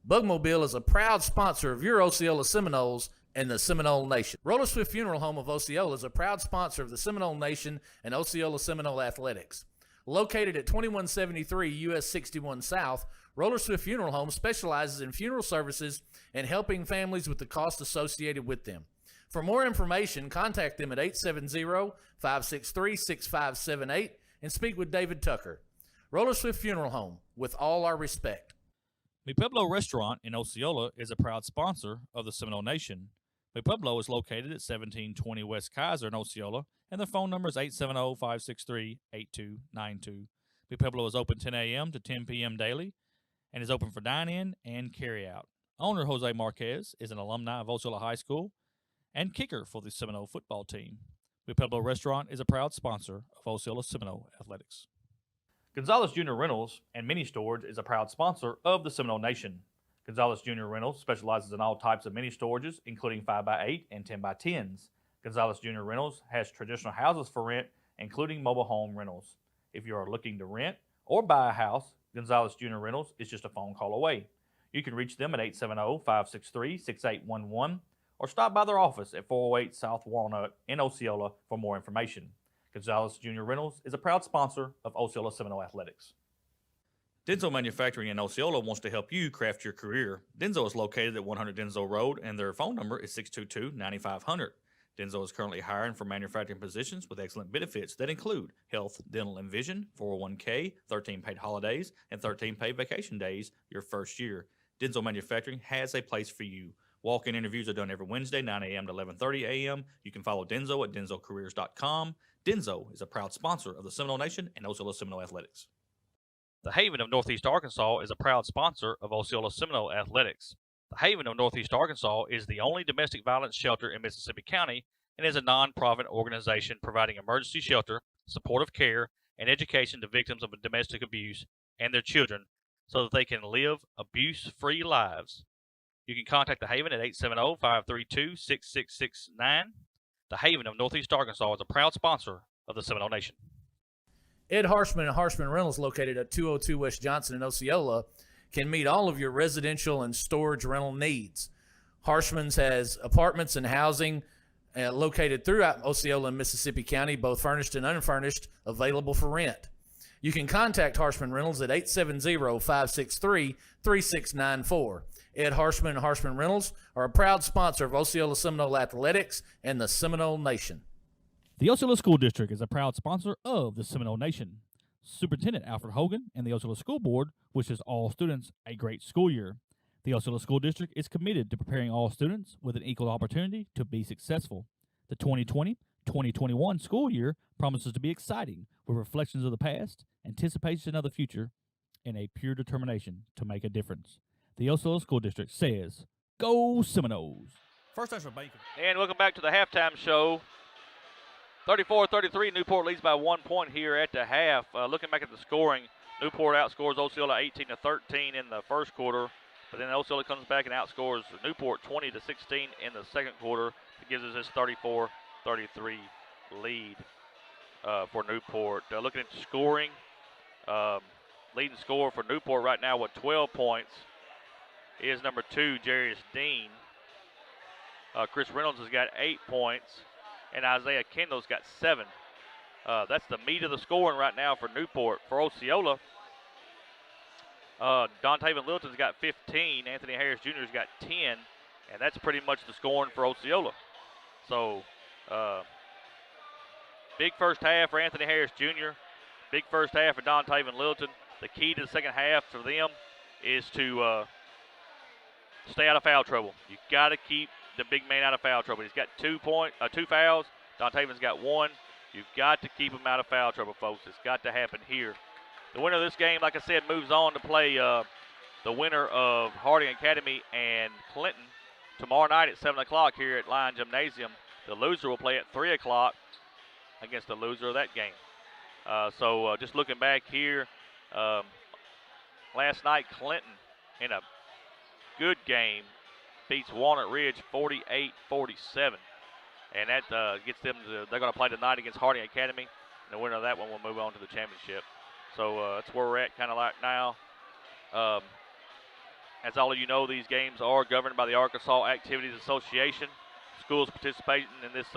Bugmobile is a proud sponsor of your Osceola Seminoles and the Seminole Nation. Roller Swift Funeral Home of Osceola is a proud sponsor of the Seminole Nation and Osceola Seminole Athletics. Located at 2173 US 61 South, Roller Swift Funeral Home specializes in funeral services and helping families with the cost associated with them. For more information, contact them at 870-563-6578 and speak with David Tucker. Roller Swift Funeral Home, with all our respect. The Pueblo restaurant in Osceola is a proud sponsor of the Seminole Nation. The Pueblo is located at 1720 West Kaiser in Osceola, and their phone number is 870-563-8292. The Pueblo is open 10 a.m. to 10 p.m. daily and is open for dine-in and carry-out. Owner Jose Marquez is an alumni of Osceola High School and kicker for the Seminole football team. The Pueblo restaurant is a proud sponsor of Osceola Seminole Athletics. Gonzalez Jr. Reynolds and Mini Storage is a proud sponsor of the Seminole Nation. Gonzalez Jr. Reynolds specializes in all types of mini storages, including 5x8 and 10x10s. Gonzalez Jr. Reynolds has traditional houses for rent, including mobile home rentals. If you are looking to rent or buy a house, Gonzalez Jr. Reynolds is just a phone call away. You can reach them at 870-563-6811 or stop by their office at 408 South Walnut in Osceola for more information. Gonzalez Jr. Reynolds is a proud sponsor of Osceola Seminole Athletics. Denso Manufacturing in Osceola wants to help you craft your career. Denso is located at 100 Denso Road, and their phone number is 622-9500. Denso is currently hiring for manufacturing positions with excellent benefits that include health, dental, and vision, 401k, 13 paid holidays, and 13 paid vacation days your first year. Denso Manufacturing has a place for you. Walk-in interviews are done every Wednesday, 9 a.m. to 11:30 a.m. You can follow Denzo at denzocareers.com. Denzo is a proud sponsor of the Seminole Nation and Osceola Seminole Athletics. The Haven of Northeast Arkansas is a proud sponsor of Osceola Seminole Athletics. The Haven of Northeast Arkansas is the only domestic violence shelter in Mississippi County and is a non-profit organization providing emergency shelter, supportive care, and education to victims of domestic abuse and their children so that they can live abuse-free lives. You can contact the Haven at 870-532-6669. The Haven of Northeast Arkansas is a proud sponsor of the Seminole Nation. Ed Harshman and Harshman Reynolds, located at 202 West Johnson in Osceola, can meet all of your residential and storage rental needs. Harshman's has apartments and housing located throughout Osceola and Mississippi County, both furnished and unfurnished, available for rent. You can contact Harshman Reynolds at 870-563-3694. Ed Harshman and Harshman Reynolds are a proud sponsor of Osceola Seminole Athletics and the Seminole Nation. The Osceola School District is a proud sponsor of the Seminole Nation. Superintendent Alfred Hogan and the Osceola School Board wishes all students a great school year. The Osceola School District is committed to preparing all students with an equal opportunity to be successful. The 2020-2021 school year promises to be exciting with reflections of the past, anticipation of the future, and a pure determination to make a difference. The Osceola School District says, Go Seminoles! First National Bank. And welcome back to the halftime show. 34-33, Newport leads by 1 point here at the half. Looking back at the scoring, Newport outscores Osceola 18-13 in the first quarter, but then Osceola comes back and outscores Newport 20-16 in the second quarter. It gives us this 34-33 lead for Newport. Looking at the scoring, leading scorer for Newport right now with 12 points is number 2, Jarius Dean. Chris Reynolds has got 8 points, and Isaiah Kendall's got 7. That's the meat of the scoring right now for Newport. For Osceola, Dontaven Littleton's got 15, Anthony Harris Jr.'s got 10, and that's pretty much the scoring for Osceola. So, big first half for Anthony Harris Jr., big first half for Dontaven Littleton. The key to the second half for them is to stay out of foul trouble. You got to keep the big man out of foul trouble. He's got 2 fouls. Dontaven's got 1. You've got to keep him out of foul trouble, folks. It's got to happen here. The winner of this game, like I said, moves on to play the winner of Harding Academy and Clinton tomorrow night at 7 o'clock here at Lyon Gymnasium. The loser will play at 3 o'clock against the loser of that game. So just looking back here, last night Clinton in a good game beats Walnut Ridge 48-47. And that gets them to, they're going to play tonight against Harding Academy. And the winner of that one will move on to the championship. So that's where we're at kind of like now. As all of you know, these games are governed by the Arkansas Activities Association. Schools participating in this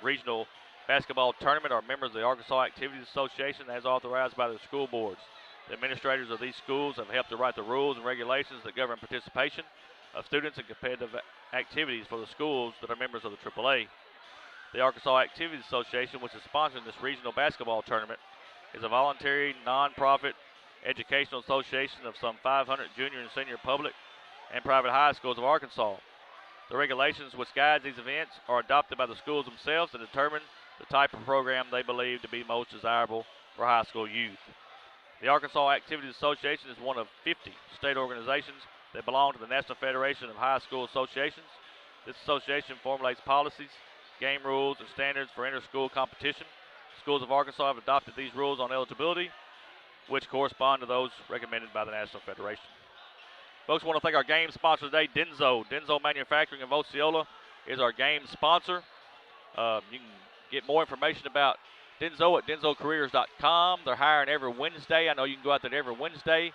regional basketball tournament are members of the Arkansas Activities Association as authorized by the school boards. The administrators of these schools have helped to write the rules and regulations that govern participation of students in competitive activities for the schools that are members of the AAA. The Arkansas Activities Association, which is sponsoring this regional basketball tournament, is a voluntary, non-profit educational association of some 500 junior and senior public and private high schools of Arkansas. The regulations which guide these events are adopted by the schools themselves to determine the type of program they believe to be most desirable for high school youth. The Arkansas Activities Association is one of 50 state organizations that belong to the National Federation of High School Associations. This association formulates policies, game rules, and standards for inter-school competition. Schools of Arkansas have adopted these rules on eligibility, which correspond to those recommended by the National Federation. Folks, I want to thank our game sponsor today, Denzo. Denzo Manufacturing of Osceola is our game sponsor. You can get more information about Denzo at denzocareers.com. They're hiring every Wednesday. I know you can go out there every Wednesday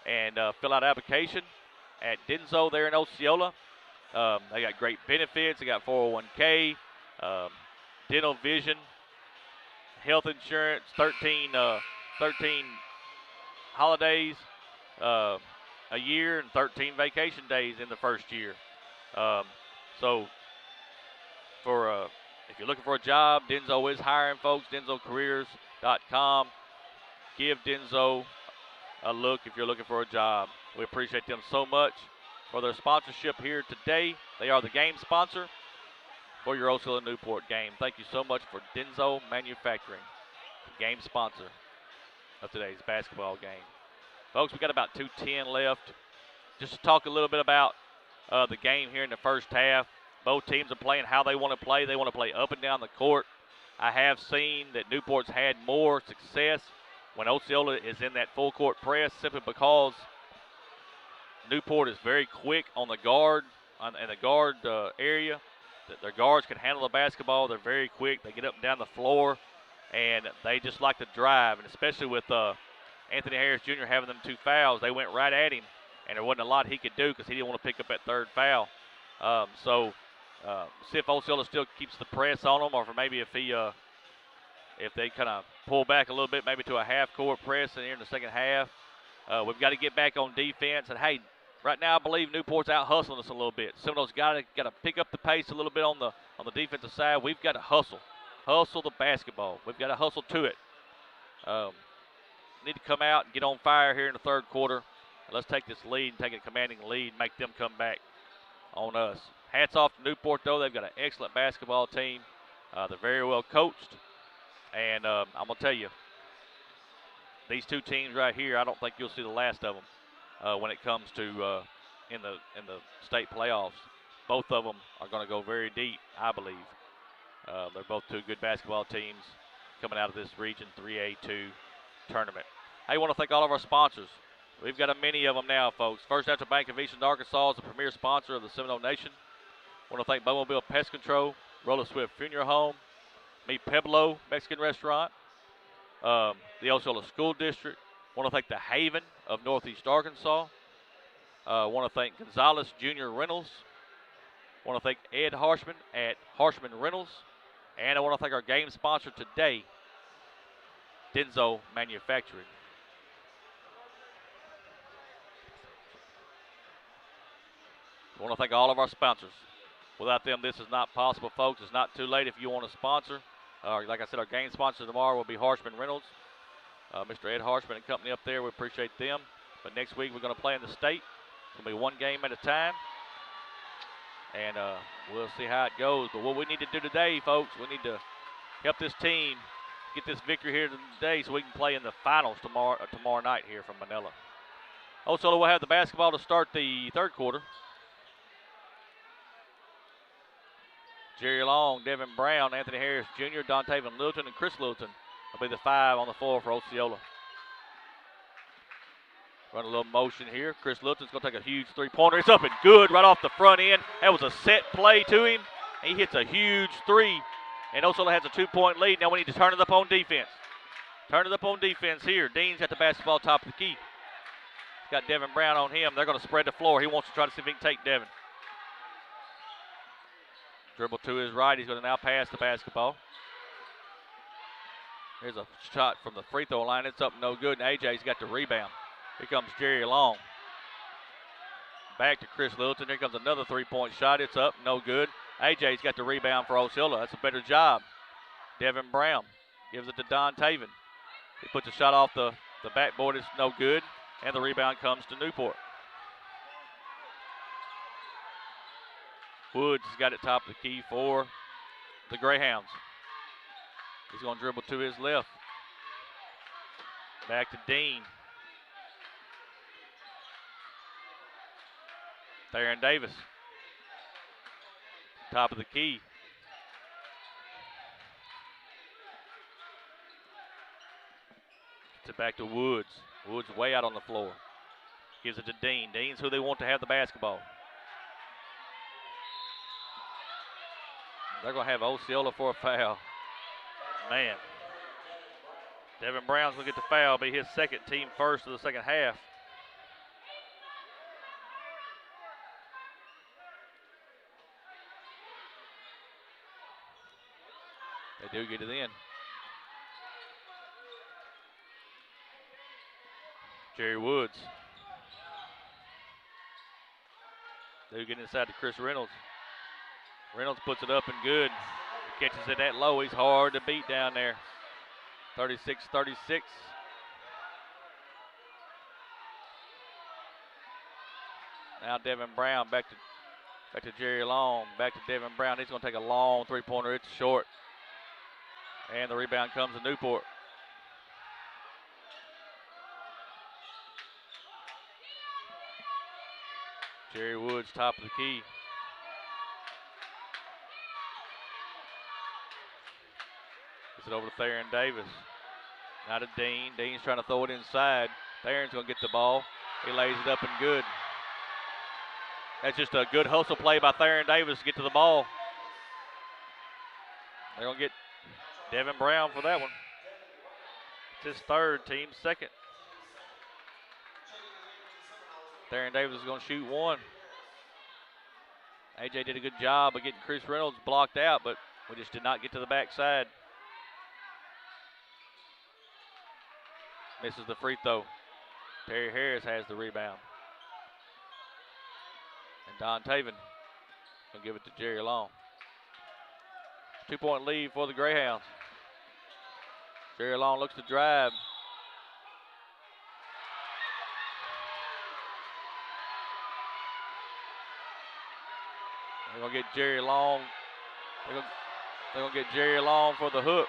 and fill out an application at Denzo there in Osceola. They got great benefits. They got 401k, dental vision, health insurance, 13 holidays a year, and 13 vacation days in the first year. So for if you're looking for a job, Denzo is hiring, folks. denzocareers.com. Give Denzo a look if you're looking for a job. We appreciate them so much. for their sponsorship here today. They are the game sponsor for your Osceola Newport game. Thank you so much for Denso Manufacturing, the game sponsor of today's basketball game. Folks, we got about 2:10 left. Just to talk a little bit about the game here in the first half. Both teams are playing how they want to play. They want to play up and down the court. I have seen that Newport's had more success when Osceola is in that full court press, simply because Newport is very quick on the guard, in the guard area. Their guards can handle the basketball. They're very quick. They get up and down the floor, and they just like to drive. And especially with Anthony Harris Jr. having them 2 fouls, they went right at him, and there wasn't a lot he could do because he didn't want to pick up that 3rd foul. See if Osceola still keeps the press on them, or maybe if they kind of pull back a little bit, maybe to a half-court press here in the second half. We've got to get back on defense. And, hey, right now I believe Newport's out-hustling us a little bit. Seminoles got to pick up the pace a little bit on the defensive side. We've got to hustle the basketball. We've got to hustle to it. Need to come out and get on fire here in the 3rd quarter. Let's take this lead and take a commanding lead and make them come back on us. Hats off to Newport, though. They've got an excellent basketball team. They're very well coached. And I'm going to tell you, these 2 teams right here, I don't think you'll see the last of them when it comes to in the state playoffs. Both of them are going to go very deep, I believe. They're both 2 good basketball teams coming out of this Region 3A2 tournament. I want to thank all of our sponsors. We've got many of them now, folks. First National Bank of Eastern Arkansas is the premier sponsor of the Seminole Nation. I want to thank Bowmobile Pest Control, Roller Swift Funeral Home, Pueblo Mexican Restaurant, the Osceola School District. I want to thank the Haven of Northeast Arkansas. I want to thank Gonzalez Jr. Reynolds. I want to thank Ed Harshman at Harshman Reynolds. And I want to thank our game sponsor today, Denso Manufacturing. I want to thank all of our sponsors. Without them, this is not possible, folks. It's not too late if you want to sponsor. Like I said, our game sponsor tomorrow will be Harshman Reynolds. Mr. Ed Harshman and company up there, we appreciate them. But next week, we're going to play in the state. It's going to be 1 game at a time. And we'll see how it goes. But what we need to do today, folks, we need to help this team get this victory here today so we can play in the finals tomorrow night here from Manila. Osceola will have the basketball to start the 3rd quarter. Jerry Long, Devin Brown, Anthony Harris Jr., Dontavian Littleton, and Chris Littleton will be the 5 on the floor for Osceola. Run a little motion here. Chris Littleton's going to take a huge 3-pointer. It's up and good right off the front end. That was a set play to him. He hits a huge 3, and Osceola has a 2-point lead. Now we need to turn it up on defense. Turn it up on defense here. Dean's got the basketball top of the key. He's got Devin Brown on him. They're going to spread the floor. He wants to try to see if he can take Devin. Dribble to his right. He's going to now pass the basketball. Here's a shot from the free throw line. It's up no good, and AJ's got the rebound. Here comes Jerry Long. Back to Chris Littleton. Here comes another 3-point shot. It's up, no good. AJ's got the rebound for Osceola. That's a better job. Devin Brown gives it to Dontavian. He puts a shot off the backboard. It's no good, and the rebound comes to Newport. Woods has got it top of the key for the Greyhounds. He's going to dribble to his left. Back to Dean. Theron Davis. Top of the key. Gets it back to Woods. Woods way out on the floor. Gives it to Dean. Dean's who they want to have the basketball. They're going to have Osceola for a foul. Man. Devin Brown's going to get the foul, be his 2nd, team first of the second half. They do get it in. Jerry Woods. They get inside to Chris Reynolds. Reynolds puts it up and good. He catches it that low. He's hard to beat down there. 36-36. Now Devin Brown back to Jerry Long. Back to Devin Brown. He's going to take a long three-pointer. It's short. And the rebound comes to Newport. Jerry Woods, top of the key. Gets it over to Theron Davis. Now to Dean. Dean's trying to throw it inside. Theron's going to get the ball. He lays it up and good. That's just a good hustle play by Theron Davis to get to the ball. They're going to get Devin Brown for that one. It's his third, team second. Theron Davis is going to shoot one. AJ did a good job of getting Chris Reynolds blocked out, but we just did not get to the backside. Misses the free throw. Terry Harris has the rebound. And Don Taven will give it to Jerry Long. 2-point lead for the Greyhounds. Jerry Long looks to drive. They're going to get Jerry Long. They're going to get Jerry Long for the hook.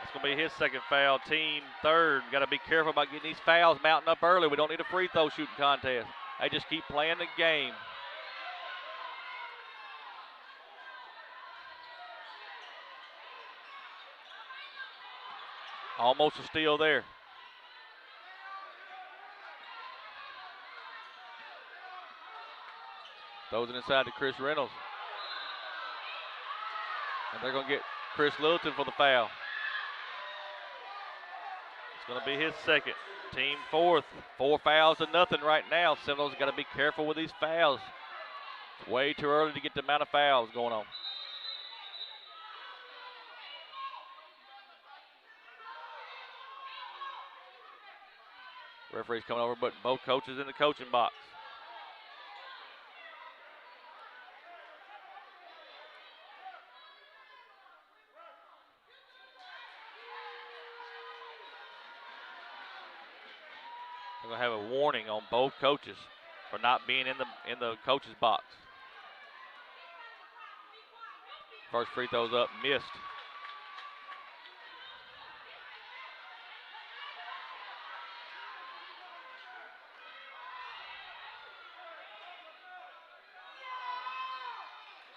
That's going to be his second foul, team third. Got to be careful about getting these fouls mounting up early. We don't need a free throw shooting contest. They just keep playing the game. Almost a steal there. Throws it inside to Chris Reynolds. And they're going to get Chris Littleton for the foul. It's going to be his second. Team fourth. 4 fouls to nothing right now. Seminoles got to be careful with these fouls. It's way too early to get the amount of fouls going on. Referee's coming over, but both coaches in the coaching box. We're going to have a warning on both coaches for not being in the coach's box. First free throw's up, missed.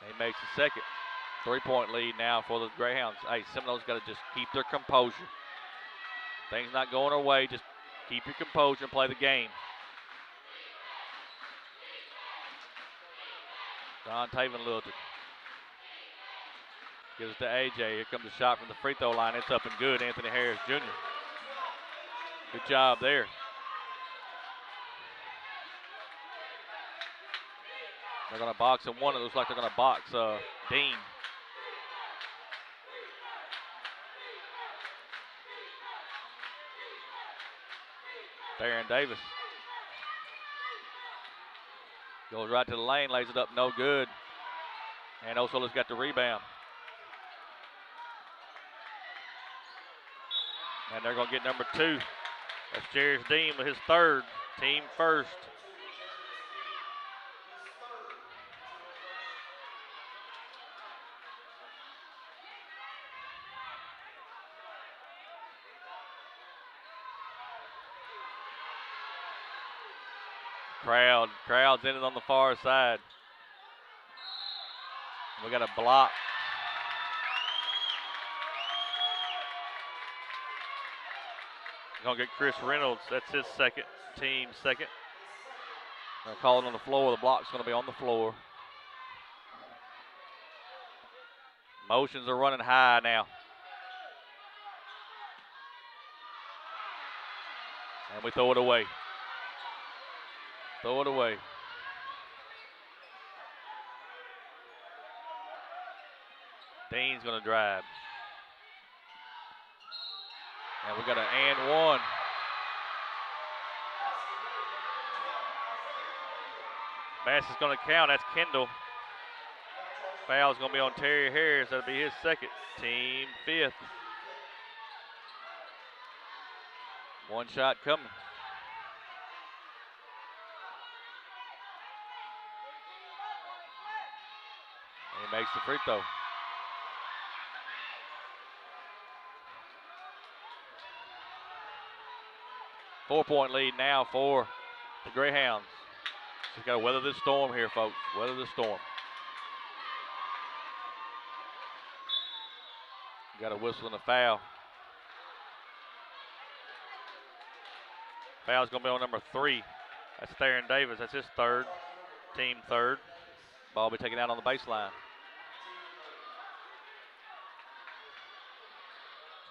He makes the second. 3-point lead now for the Greyhounds. Hey, Seminoles got to just keep their composure. Things not going our way, just keep your composure and play the game. Don Taven Littleton. Gives it to AJ. Here comes a shot from the free throw line. It's up and good. Anthony Harris Jr. Good job there. They're going to box him one. It looks like they're going to box Dean. Theron Davis goes right to the lane, lays it up, no good. And Osceola's got the rebound. And they're going to get number 2. That's Jerry Dean with his third, team first. Crowd's in it on the far side. We got a block. Gonna get Chris Reynolds. That's his second, team second. They're calling on the floor. The block's gonna be on the floor. Motions are running high now. And we throw it away. Throw it away. Dean's going to drive. And we got an and one. Pass is going to count. That's Kendall. Foul's going to be on Terry Harris. That'll be his second. Team fifth. One shot coming. He makes the free throw. Four-point lead now for the Greyhounds. Just got to weather this storm here, folks. Weather the storm. Got a whistle and a foul. Foul's going to be on number 3. That's Theron Davis. That's his third. Team third. Ball will be taken out on the baseline.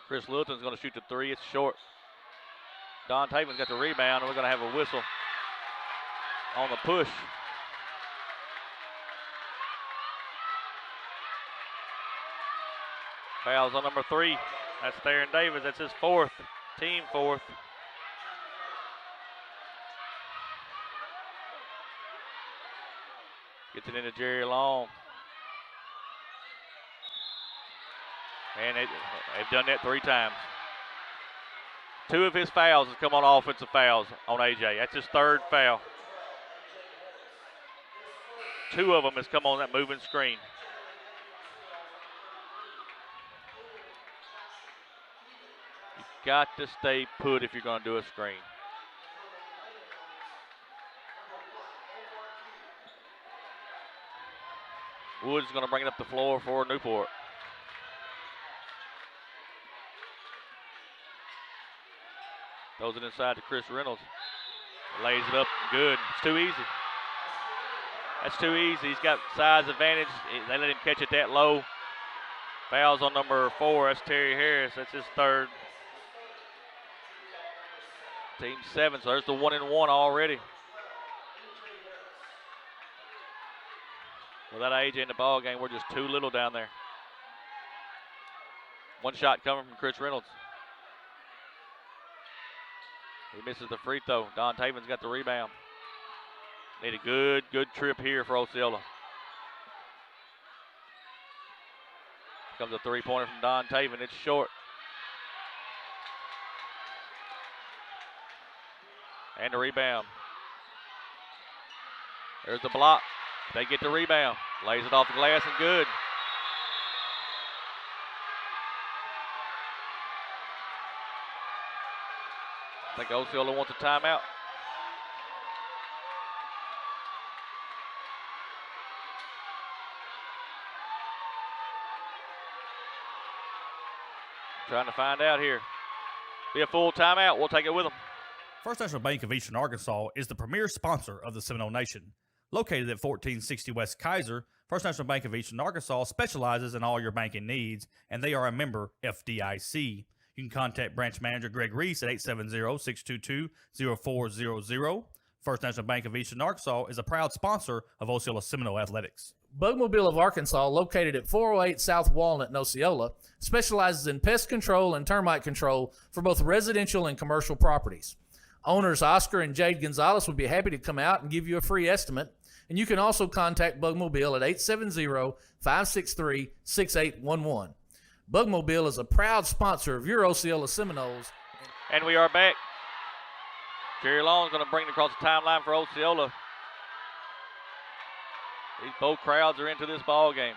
Chris Littleton's going to shoot the 3. It's short. Don Taven's got the rebound, and we're going to have a whistle on the push. Foul's on number 3. That's Theron Davis. That's his 4th. Team 4th. Gets it into Jerry Long. And they've done that 3 times. 2 of his fouls has come on offensive fouls on AJ. That's his 3rd foul. 2 of them has come on that moving screen. You've got to stay put if you're going to do a screen. Woods is going to bring it up the floor for Newport. Throws it inside to Chris Reynolds. Lays it up good. It's too easy. That's too easy. He's got size advantage. They let him catch it that low. Fouls on number 4. That's Terry Harris. That's his 3rd. Team 7. So there's the 1-and-1 already. Without AJ in the ball game, we're just too little down there. 1 shot coming from Chris Reynolds. He misses the free throw. Don Taven's got the rebound. Need a good trip here for Osceola. Comes a 3-pointer from Don Taven. It's short. And the rebound. There's the block. They get the rebound. Lays it off the glass and good. I think Osceola wants a timeout. Trying to find out here. Be a full timeout. We'll take it with them. First National Bank of Eastern Arkansas is the premier sponsor of the Seminole Nation. Located at 1460 West Kaiser, First National Bank of Eastern Arkansas specializes in all your banking needs, and they are a member FDIC. You can contact branch manager Greg Reese at 870-622-0400. First National Bank of Eastern Arkansas is a proud sponsor of Osceola Seminole Athletics. Bugmobile of Arkansas, located at 408 South Walnut in Osceola, specializes in pest control and termite control for both residential and commercial properties. Owners Oscar and Jade Gonzalez would be happy to come out and give you a free estimate, and you can also contact Bugmobile at 870-563-6811. Bugmobile is a proud sponsor of your Osceola Seminoles. And we are back. Jerry Long's going to bring it across the timeline for Osceola. Both crowds are into this ball game.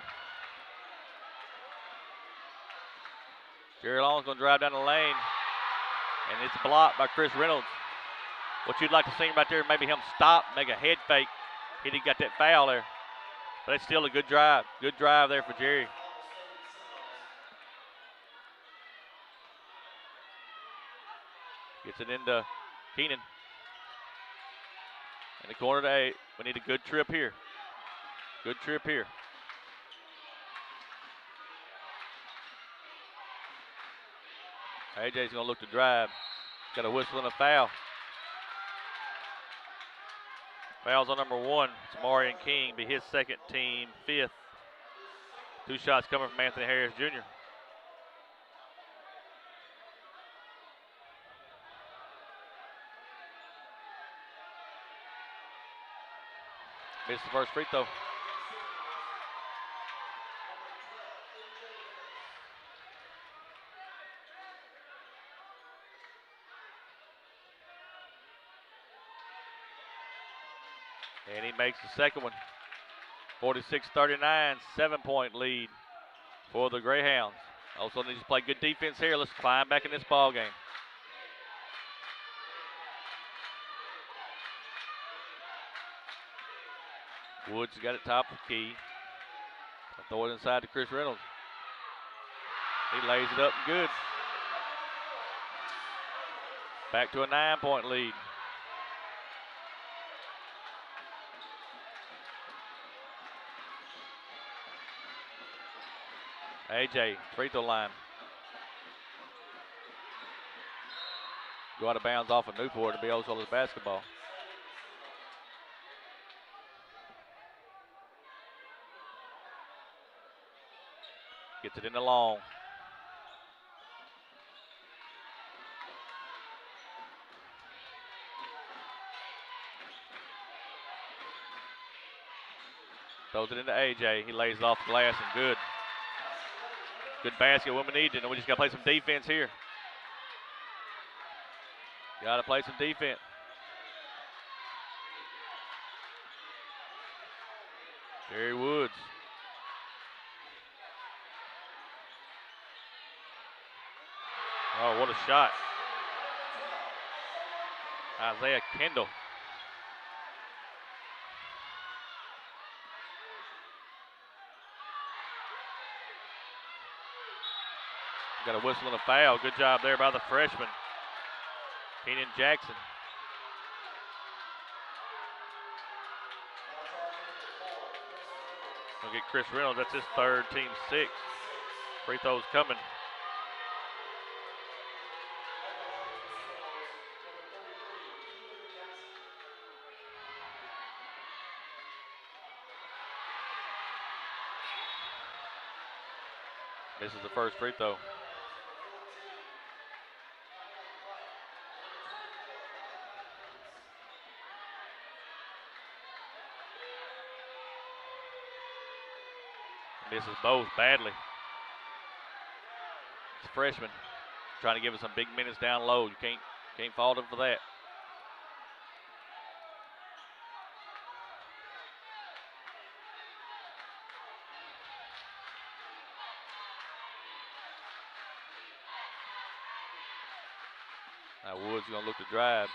Jerry Long's going to drive down the lane, and it's blocked by Chris Reynolds. What you'd like to see right there, maybe him stop, make a head fake. He got that foul there. But it's still a good drive. Good drive there for Jerry. Gets it into Keenan. In the corner to 8. We need a good trip here. Good trip here. AJ's going to look to drive. Got a whistle and a foul. Foul's on number 1. It's Marion King. Be his 2nd, team 5th. 2 shots coming from Anthony Harris Jr. Missed the first free throw. And he makes the second one. 46-39, 7-point lead for the Greyhounds. Also needs to play good defense here. Let's climb back in this ball game. Woods got it top of the key. I'll throw it inside to Chris Reynolds. He lays it up and good. Back to a 9-point lead. AJ, free throw line. Go out of bounds off of Newport to be Osceola's basketball. Gets it in the long. Throws it into AJ. He lays it off the glass and good. Good basket when we need it, and we just got to play some defense here. Got to play some defense. Jerry Woods. Oh, what a shot. Isaiah Kendall. Got a whistle and a foul. Good job there by the freshman, Keenan Jackson. Gonna get Chris Reynolds. That's his third, team 6. Free throws coming. This is the first free throw. Misses both badly. It's a freshman trying to give us some big minutes down low. You can't fault him for that. Now Woods gonna look to drive.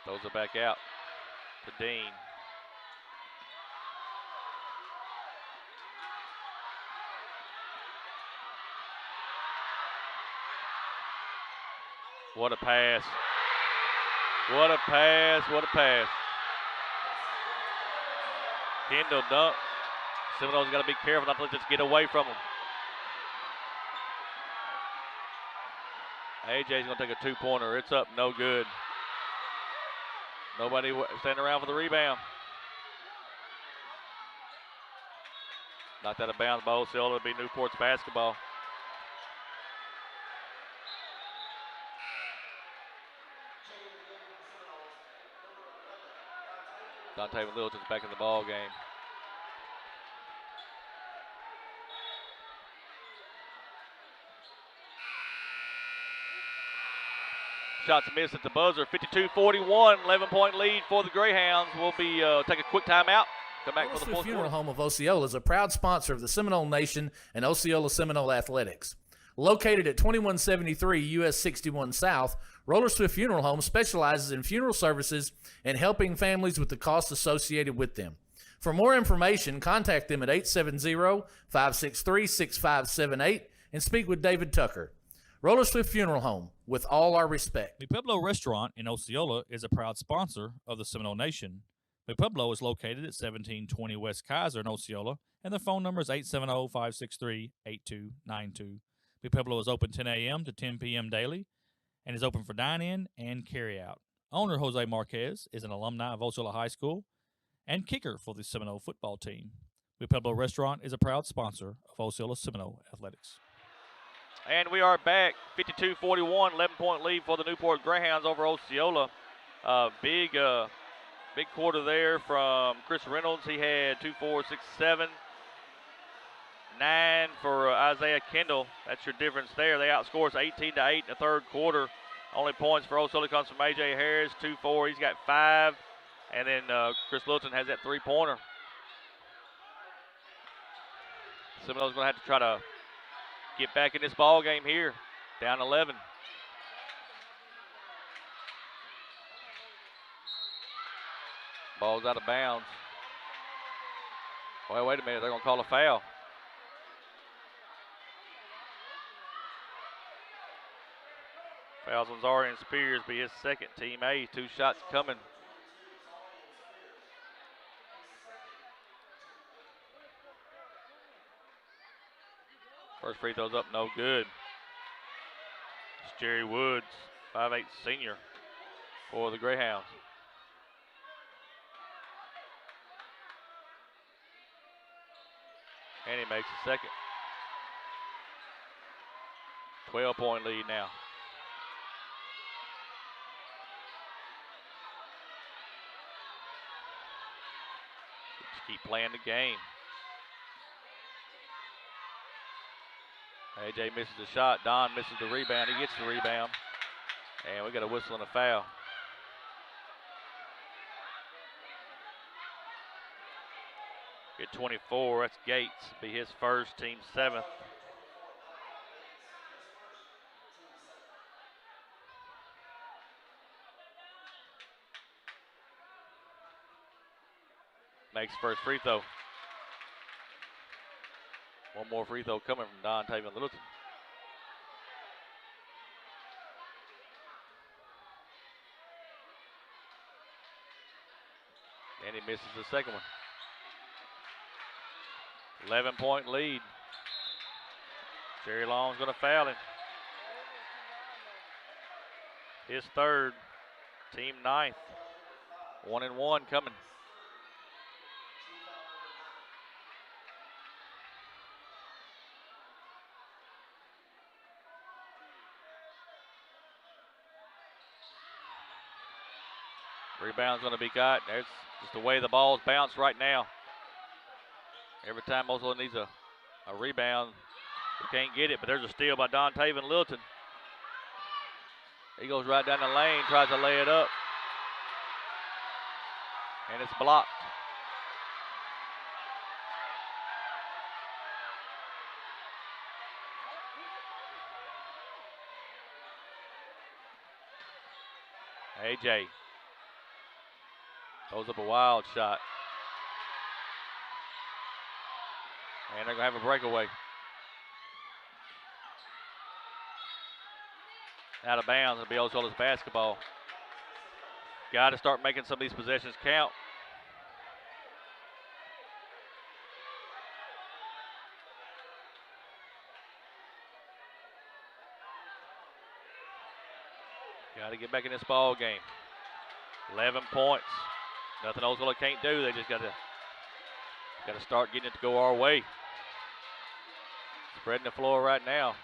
Throws it back out to Dean. What a pass. What a pass, what a pass. Kendall dunk. Seminoles got to be careful not to let this get away from him. AJ's going to take a 2-pointer. It's up, no good. Nobody standing around for the rebound. Knocked out of bounds by Osceola. It'll be Newport's basketball. Dante Littleton's back in the ball game. Shots missed at the buzzer. 52-41, 11-point lead for the Greyhounds. We'll be take a quick timeout. Come back for the fourth Funeral quarter. Home of Osceola is a proud sponsor of the Seminole Nation and Osceola Seminole Athletics. Located at 2173 US 61 South, Roller Swift Funeral Home specializes in funeral services and helping families with the costs associated with them. For more information, contact them at 870-563-6578 and speak with David Tucker. Roller Swift Funeral Home, with all our respect. The Pueblo restaurant in Osceola is a proud sponsor of the Seminole Nation. The Pueblo is located at 1720 West Kaiser in Osceola, and the phone number is 870-563-8292. The Pueblo is open 10 a.m. to 10 p.m. daily and is open for dine-in and carry-out. Owner Jose Marquez is an alumni of Osceola High School and kicker for the Seminole football team. The Pueblo restaurant is a proud sponsor of Osceola Seminole Athletics. And we are back. 52-41, 11-point lead for the Newport Greyhounds over Osceola. Big quarter there from Chris Reynolds. He had 2, 4, 6, 7. 9 for Isaiah Kendall. That's your difference there. They outscored us 18-8 in the third quarter. Only points for Osceola comes from A.J. Harris, 2, 4. He's got 5. And then Chris Littleton has that 3-pointer. Seminoles going to have to try to get back in this ball game here. Down 11. Ball's out of bounds. Well, wait a minute. They're going to call a foul. Fouls on Zarian Spears, be his second. Team A, 2 shots coming. First free throw's up, no good. It's Jerry Woods, 5'8" senior for the Greyhounds. And he makes the second. 12-point lead now. Just keep playing the game. AJ misses the shot. Don misses the rebound. He gets the rebound. And we got a whistle and a foul. Get 24. That's Gates. Be his first, team 7th. Makes first free throw. One more free throw coming from Don Taven Littleton. And he misses the second one. 11-point lead. Jerry Long's going to foul him. His third, team 9th. 1-1 coming. Rebound's going to be got. There's just the way the ball's bounced right now. Every time Osceola needs a rebound, we can't get it, but there's a steal by Don Taven Littleton. He goes right down the lane, tries to lay it up. And it's blocked. AJ throws up a wild shot. And they're going to have a breakaway. Out of bounds. It'll be Osceola's basketball. Got to start making some of these possessions count. Got to get back in this ball game. 11 points. Nothing Osceola can't do. They just got to start getting it to go our way. Spreading the floor right now.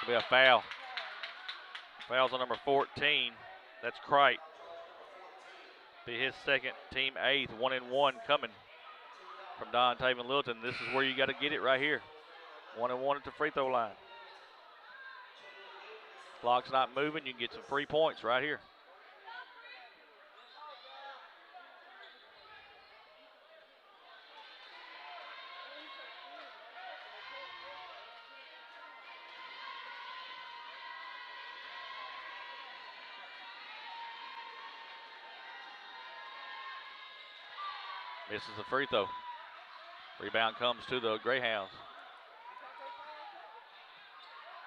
It'll be a foul. Foul's on number 14. That's Crite. Be his second, team 8th. 1-1 coming from Don Taven Littleton. This is where you got to get it right here. 1-1 at the free throw line. Clock's not moving. You can get some free points right here. Misses the free throw. Rebound comes to the Greyhounds.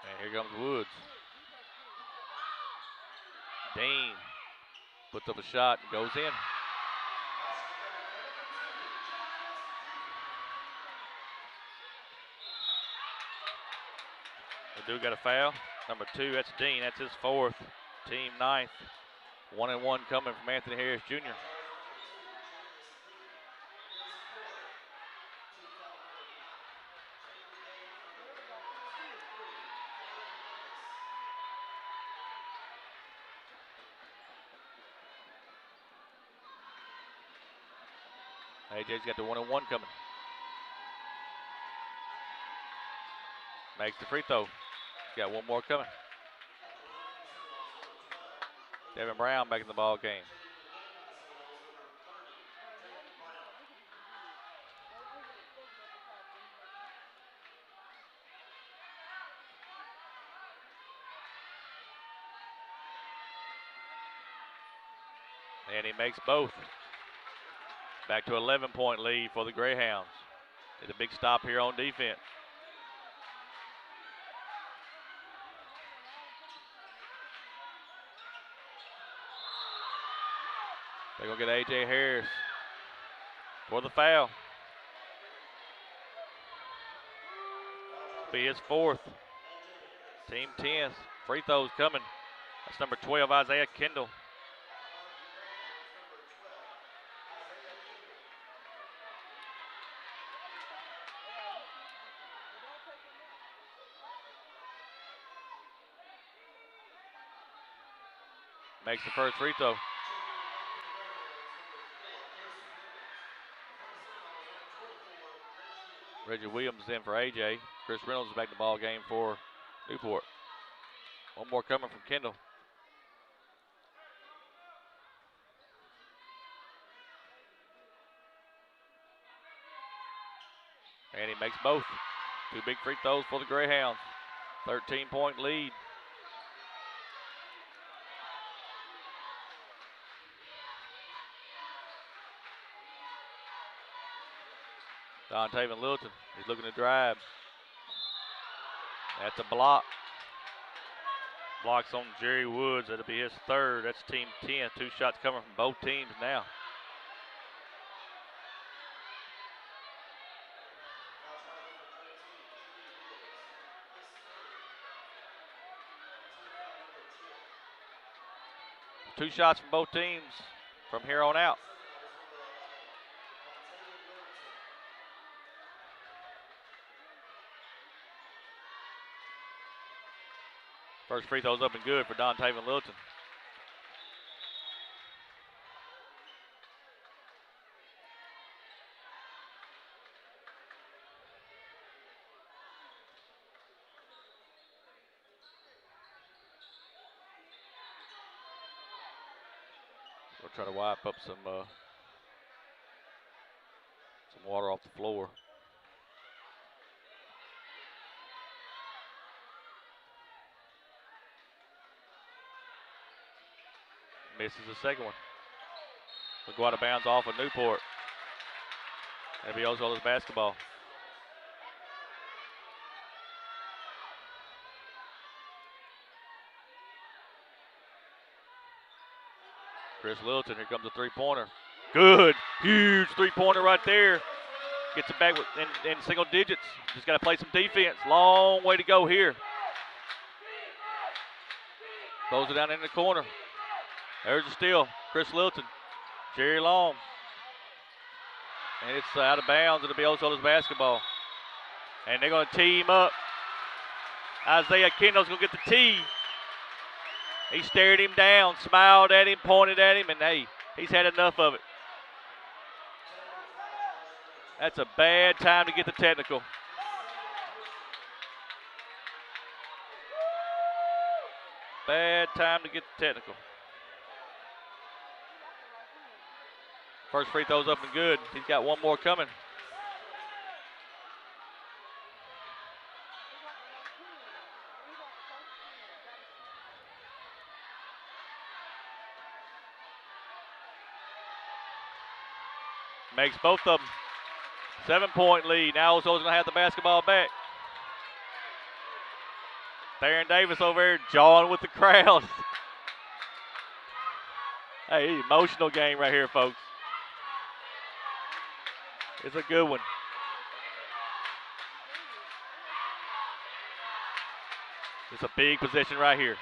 And here comes Woods. Dean puts up a shot and goes in. They do got a foul. Number 2, that's Dean. That's his 4th. Team 9th. 1-1 coming from Anthony Harris Jr. AJ's got the 1-1 coming. Makes the free throw. He's got one more coming. Devin Brown back in the ball game. And he makes both. Back to 11-point lead for the Greyhounds. Did a big stop here on defense. They're going to get A.J. Harris for the foul. Be his fourth. Team 10. Free throws coming. That's number 12, Isaiah Kendall. Makes the first free throw. Reggie Williams in for AJ. Chris Reynolds is back in the ball game for Newport. One more coming from Kendall. And he makes both. Two big free throws for the Greyhounds. 13-point lead. Dontavian Littleton, he's looking to drive. That's a block. Blocks on Jerry Woods. That'll be his third. That's team 10. Two shots coming from both teams now. Two shots from both teams from here on out. First free throw's up and good for Dontavian Littleton. We'll try to wipe up some water off the floor. Misses the second one. We'll go out of bounds off of Newport. That'll be Osceola's basketball. Chris Littleton, here comes a three-pointer. Good, huge three-pointer right there. Gets it back in single digits. Just got to play some defense. Long way to go here. Throws it down in the corner. There's a steal. Chris Littleton. Jerry Long. And it's out of bounds. It'll be Osceola's basketball. And they're going to tee him up. Isaiah Kendall's going to get the tee. He stared him down, smiled at him, pointed at him, and hey, he's had enough of it. That's a bad time to get the technical. Bad time to get the technical. First free throw's up and good. He's got one more coming. Makes both of them. 7-point lead. Now Osceola's going to have the basketball back. Theron Davis over there jawing with the crowd. Hey, emotional game right here, folks. It's a good one. It's a big possession right here.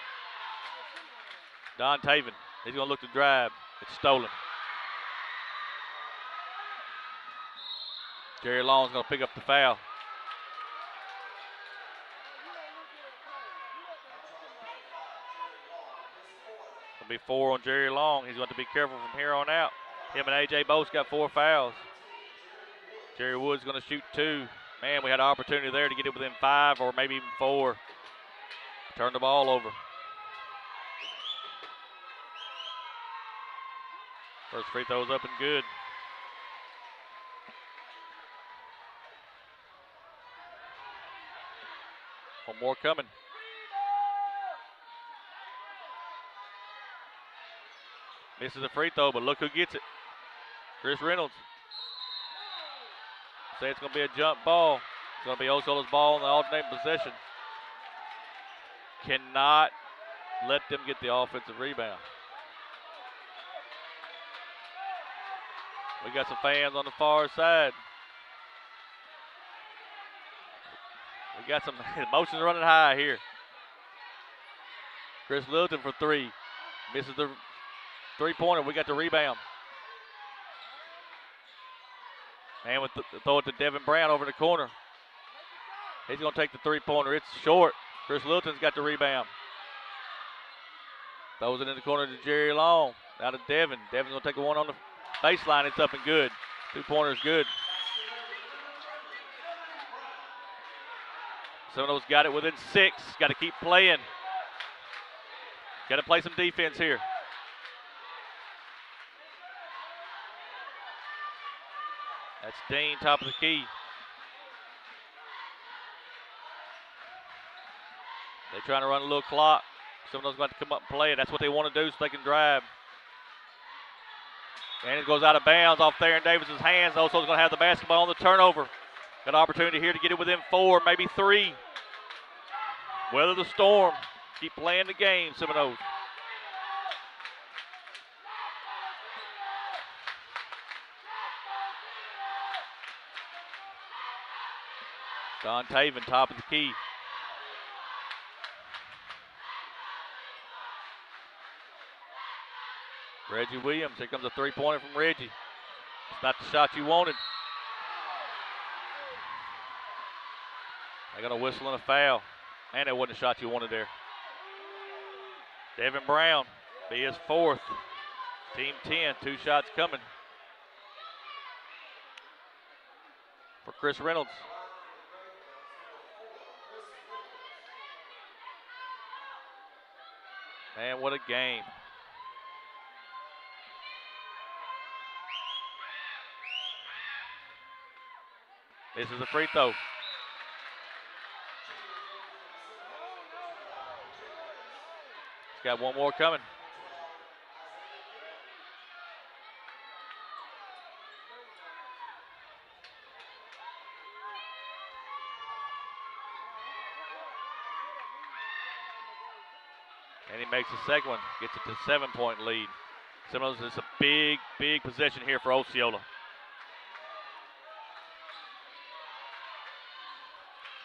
Dontavian, he's going to look to drive. It's stolen. Jerry Long's going to pick up the foul. Going to be 4 on Jerry Long. He's going to be careful from here on out. Him and A.J. both got 4 fouls. Jerry Wood's going to shoot 2. Man, we had an opportunity there to get it within 5 or maybe even 4. Turn the ball over. First free throw's up and good. One more coming. Misses the free throw, but look who gets it. Chris Reynolds. Say it's going to be a jump ball. It's going to be Osceola's ball in the alternating possession. Cannot let them get the offensive rebound. We got some fans on the far side. We got some emotions running high here. Chris Littleton for three. Misses the three-pointer. We got the rebound. And with the throw it to Devin Brown over the corner. He's going to take the three-pointer. It's short. Chris Littleton's got the rebound. Throws it in the corner to Jerry Long. Now to Devin. Devin's going to take a one on the baseline. It's up and good. Two-pointer is good. Seminoles got it within 6. Got to keep playing. Got to play some defense here. That's Dean, top of the key. They're trying to run a little clock. Seminoles going to come up and play it. That's what they want to do so they can drive. And it goes out of bounds off Theron Davis's hands. Also going to have the basketball on the turnover. Got an opportunity here to get it within 4, maybe 3. Weather the storm. Keep playing the game, Seminoles. Don Taven, top of the key. Reggie Williams, here comes a three-pointer from Reggie. It's not the shot you wanted. They got a whistle and a foul. And it wasn't a shot you wanted there. Devin Brown, be his 4th. Team 10, 2 shots coming for Chris Reynolds. Man, what a game. This is a free throw. He's got one more coming. And he makes the second one, gets it to 7-point lead. Seminoles, is a big, big possession here for Osceola.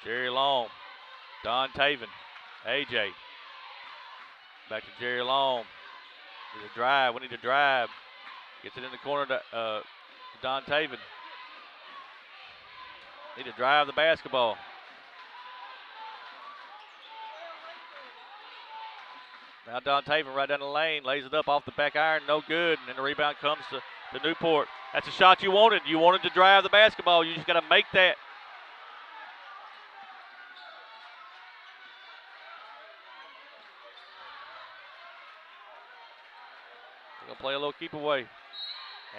Jerry Long, Don Taven, AJ. Back to Jerry Long. Need a drive. We need to drive. Gets it in the corner to Don Taven. Need to drive the basketball. Now Don Taven right down the lane. Lays it up off the back iron. No good. And then the rebound comes to Newport. That's a shot you wanted. You wanted to drive the basketball. You just got to make that. Going to play a little keep away.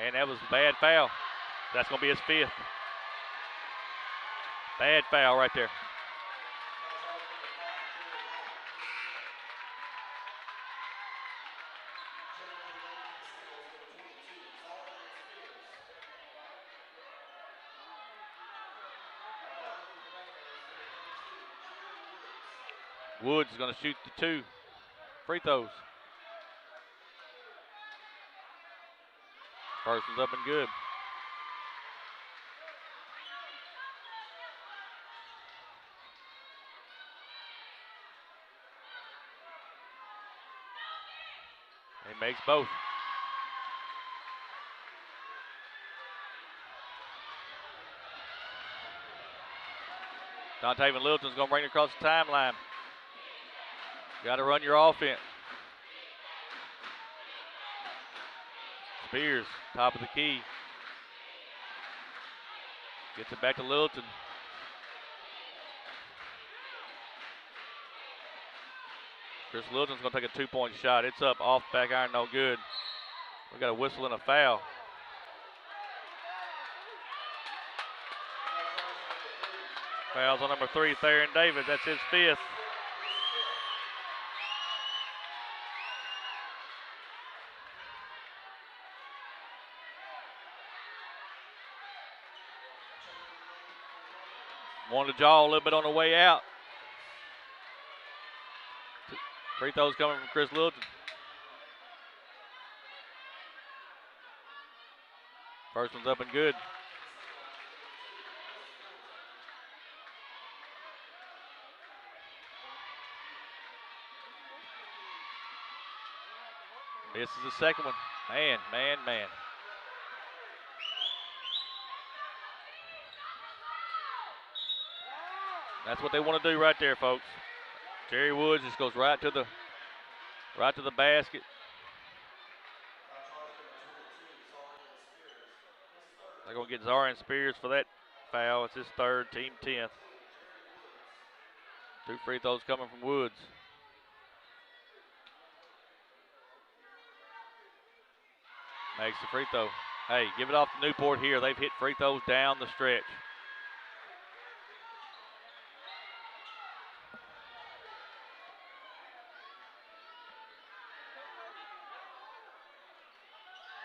And that was a bad foul. That's going to be his 5th. Bad foul right there. Woods is going to shoot the 2 free throws. First one's up and good. He makes both. Don Taven Littleton's going to bring it across the timeline. Got to run your offense. Spears, top of the key. Gets it back to Littleton. Chris Littleton's going to take a 2-point shot. It's up off the back iron, no good. We got a whistle and a foul. Fouls on number 3, Theron Davis. That's his 5th. Wanted to jaw a little bit on the way out. Free throws coming from Chris Littleton. First one's up and good. This is the second one. Man. That's what they want to do right there, folks. Jerry Woods just goes right to the basket. They're going to get Zarian Spears for that foul. It's his 3rd, team 10th. 2 free throws coming from Woods. Makes the free throw. Hey, give it off to Newport here. They've hit free throws down the stretch.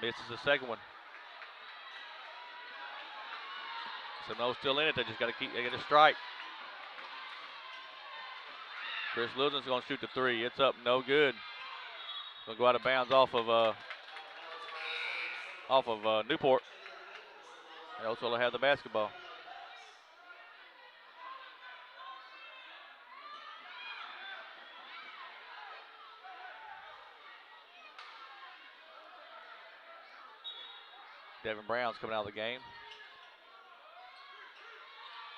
Misses the second one. Seminoles still in it. They just got to they got to strike. Chris Littleton's going to shoot the 3. It's up, no good. Going to go out of bounds off of Newport. And Osceola have the basketball. Devin Brown's coming out of the game.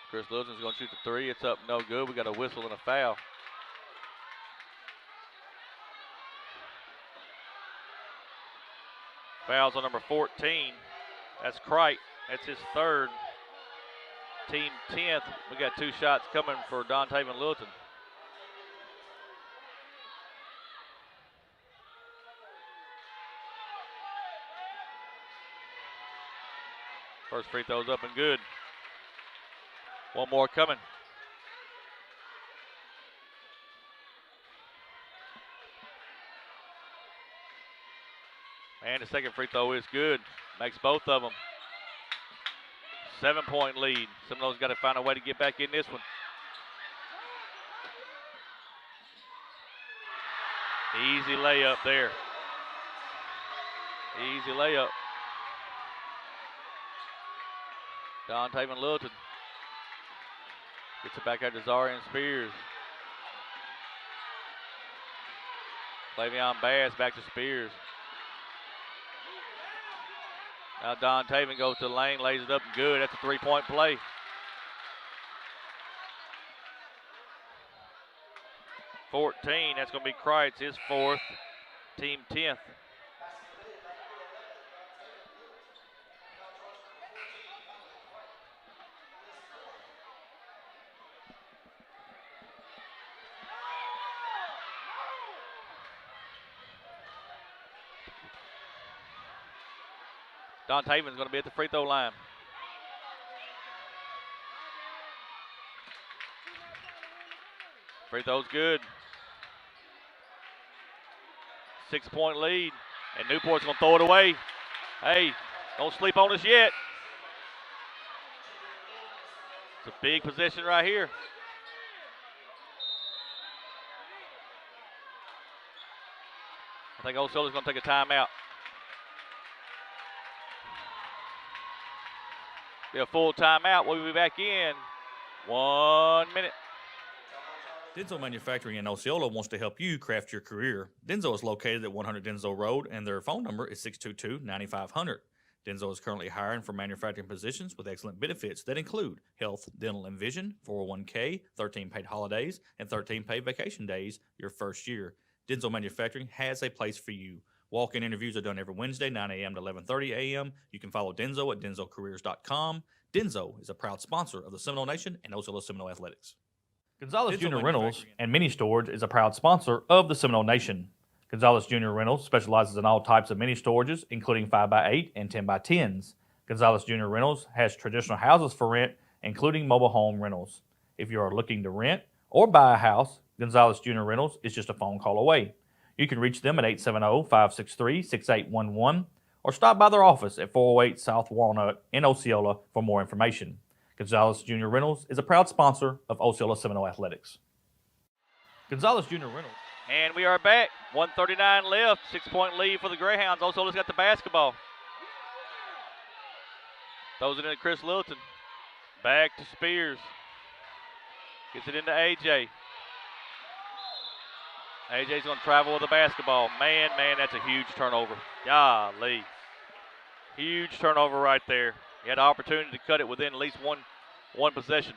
Chris Littleton's going to shoot the 3. It's up, no good. We got a whistle and a foul. Fouls on number 14. That's Crite. That's his 3rd. Team 10th. We got 2 shots coming for Dontavian Littleton. First free throw's up and good. One more coming. And the second free throw is good. Makes both of them. 7-point lead. Seminoles got to find a way to get back in this one. Easy layup there. Easy layup. Dontavian Littleton gets it back out to Zarian Spears. Flavion Bass back to Spears. Now Dontavian goes to the lane, lays it up and good. That's a 3-point play. That's going to be Kreitz, his 4th, team 10th. Dontavian's going to be at the free throw line. Free throw's good. 6-point lead, and Newport's going to throw it away. Hey, don't sleep on us yet. It's a big possession right here. I think Osceola's going to take a timeout. Be a full timeout. We'll be back in 1 minute. Denso Manufacturing in Osceola wants to help you craft your career. Denso is located at 100 Denso Road, and their phone number is 622-9500. Denso is currently hiring for manufacturing positions with excellent benefits that include health, dental, and vision, 401k, 13 paid holidays, and 13 paid vacation days your first year. Denso Manufacturing has a place for you. Walk-in interviews are done every Wednesday, 9 a.m. to 11:30 a.m. You can follow Denso at denzocareers.com. Denso is a proud sponsor of the Seminole Nation and Osceola Seminole Athletics. Gonzalez Denso Junior Reynolds Manufacturing and Mini Storage is a proud sponsor of the Seminole Nation. Gonzalez Jr. Reynolds specializes in all types of mini storages, including 5x8 and 10x10s. Gonzalez Jr. Reynolds has traditional houses for rent, including mobile home rentals. If you are looking to rent or buy a house, Gonzalez Jr. Reynolds is just a phone call away. You can reach them at 870-563-6811 or stop by their office at 408 South Walnut in Osceola for more information. Gonzalez Jr. Reynolds is a proud sponsor of Osceola Seminole Athletics. Gonzalez Jr. Reynolds. And we are back. 1:39 left. 6-point lead for the Greyhounds. Osceola's got the basketball. Throws it into Chris Littleton. Back to Spears. Gets it into AJ. AJ's going to travel with the basketball. Man, that's a huge turnover. Golly. Huge turnover right there. He had an opportunity to cut it within at least one possession.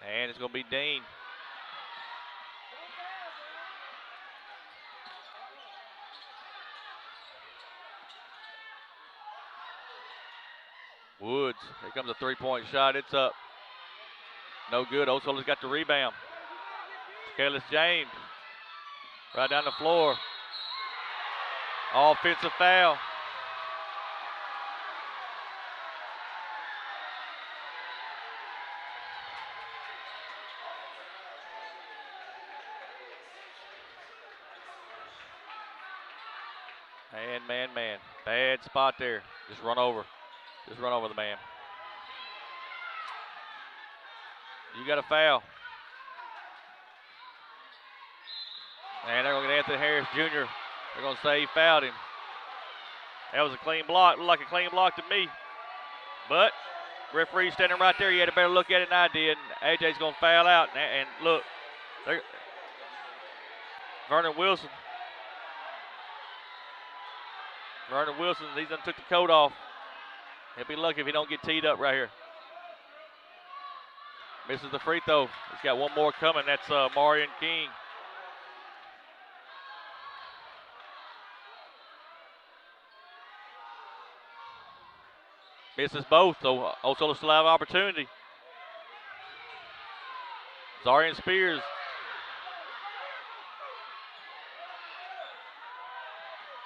And it's going to be Dean. Woods. Here comes a three-point shot. It's up. No good. Osceola's got the rebound. Kalis James. Right down the floor. Offensive foul. Man. Bad spot there. Just run over the man. You got a foul. And they're going to get Anthony Harris Jr. They're going to say he fouled him. That was a clean block. Looked like a clean block to me. But referee standing right there. He had a better look at it than I did. And AJ's going to foul out. And look, Vernon Wilson, he done took the coat off. He'll be lucky if he don't get teed up right here. Misses the free throw. He's got one more coming. That's Marion King. Misses both, so Osceola still have an opportunity. Zarian Spears.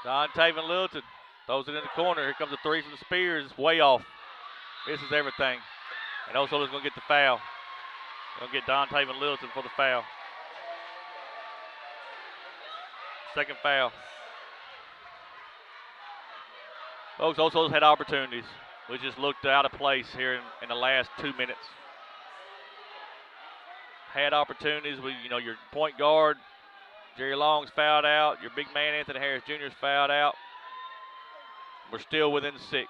Taven Littleton throws it in the corner. Here comes a three from Spears. Way off. Misses everything. And Osceola's going to get the foul. Going to get Taven Littleton for the foul. Second foul. Folks, Osceola's had opportunities. We just looked out of place here in the last 2 minutes. Had opportunities with, your point guard, Jerry Long's fouled out. Your big man, Anthony Harris Jr. is fouled out. We're still within 6.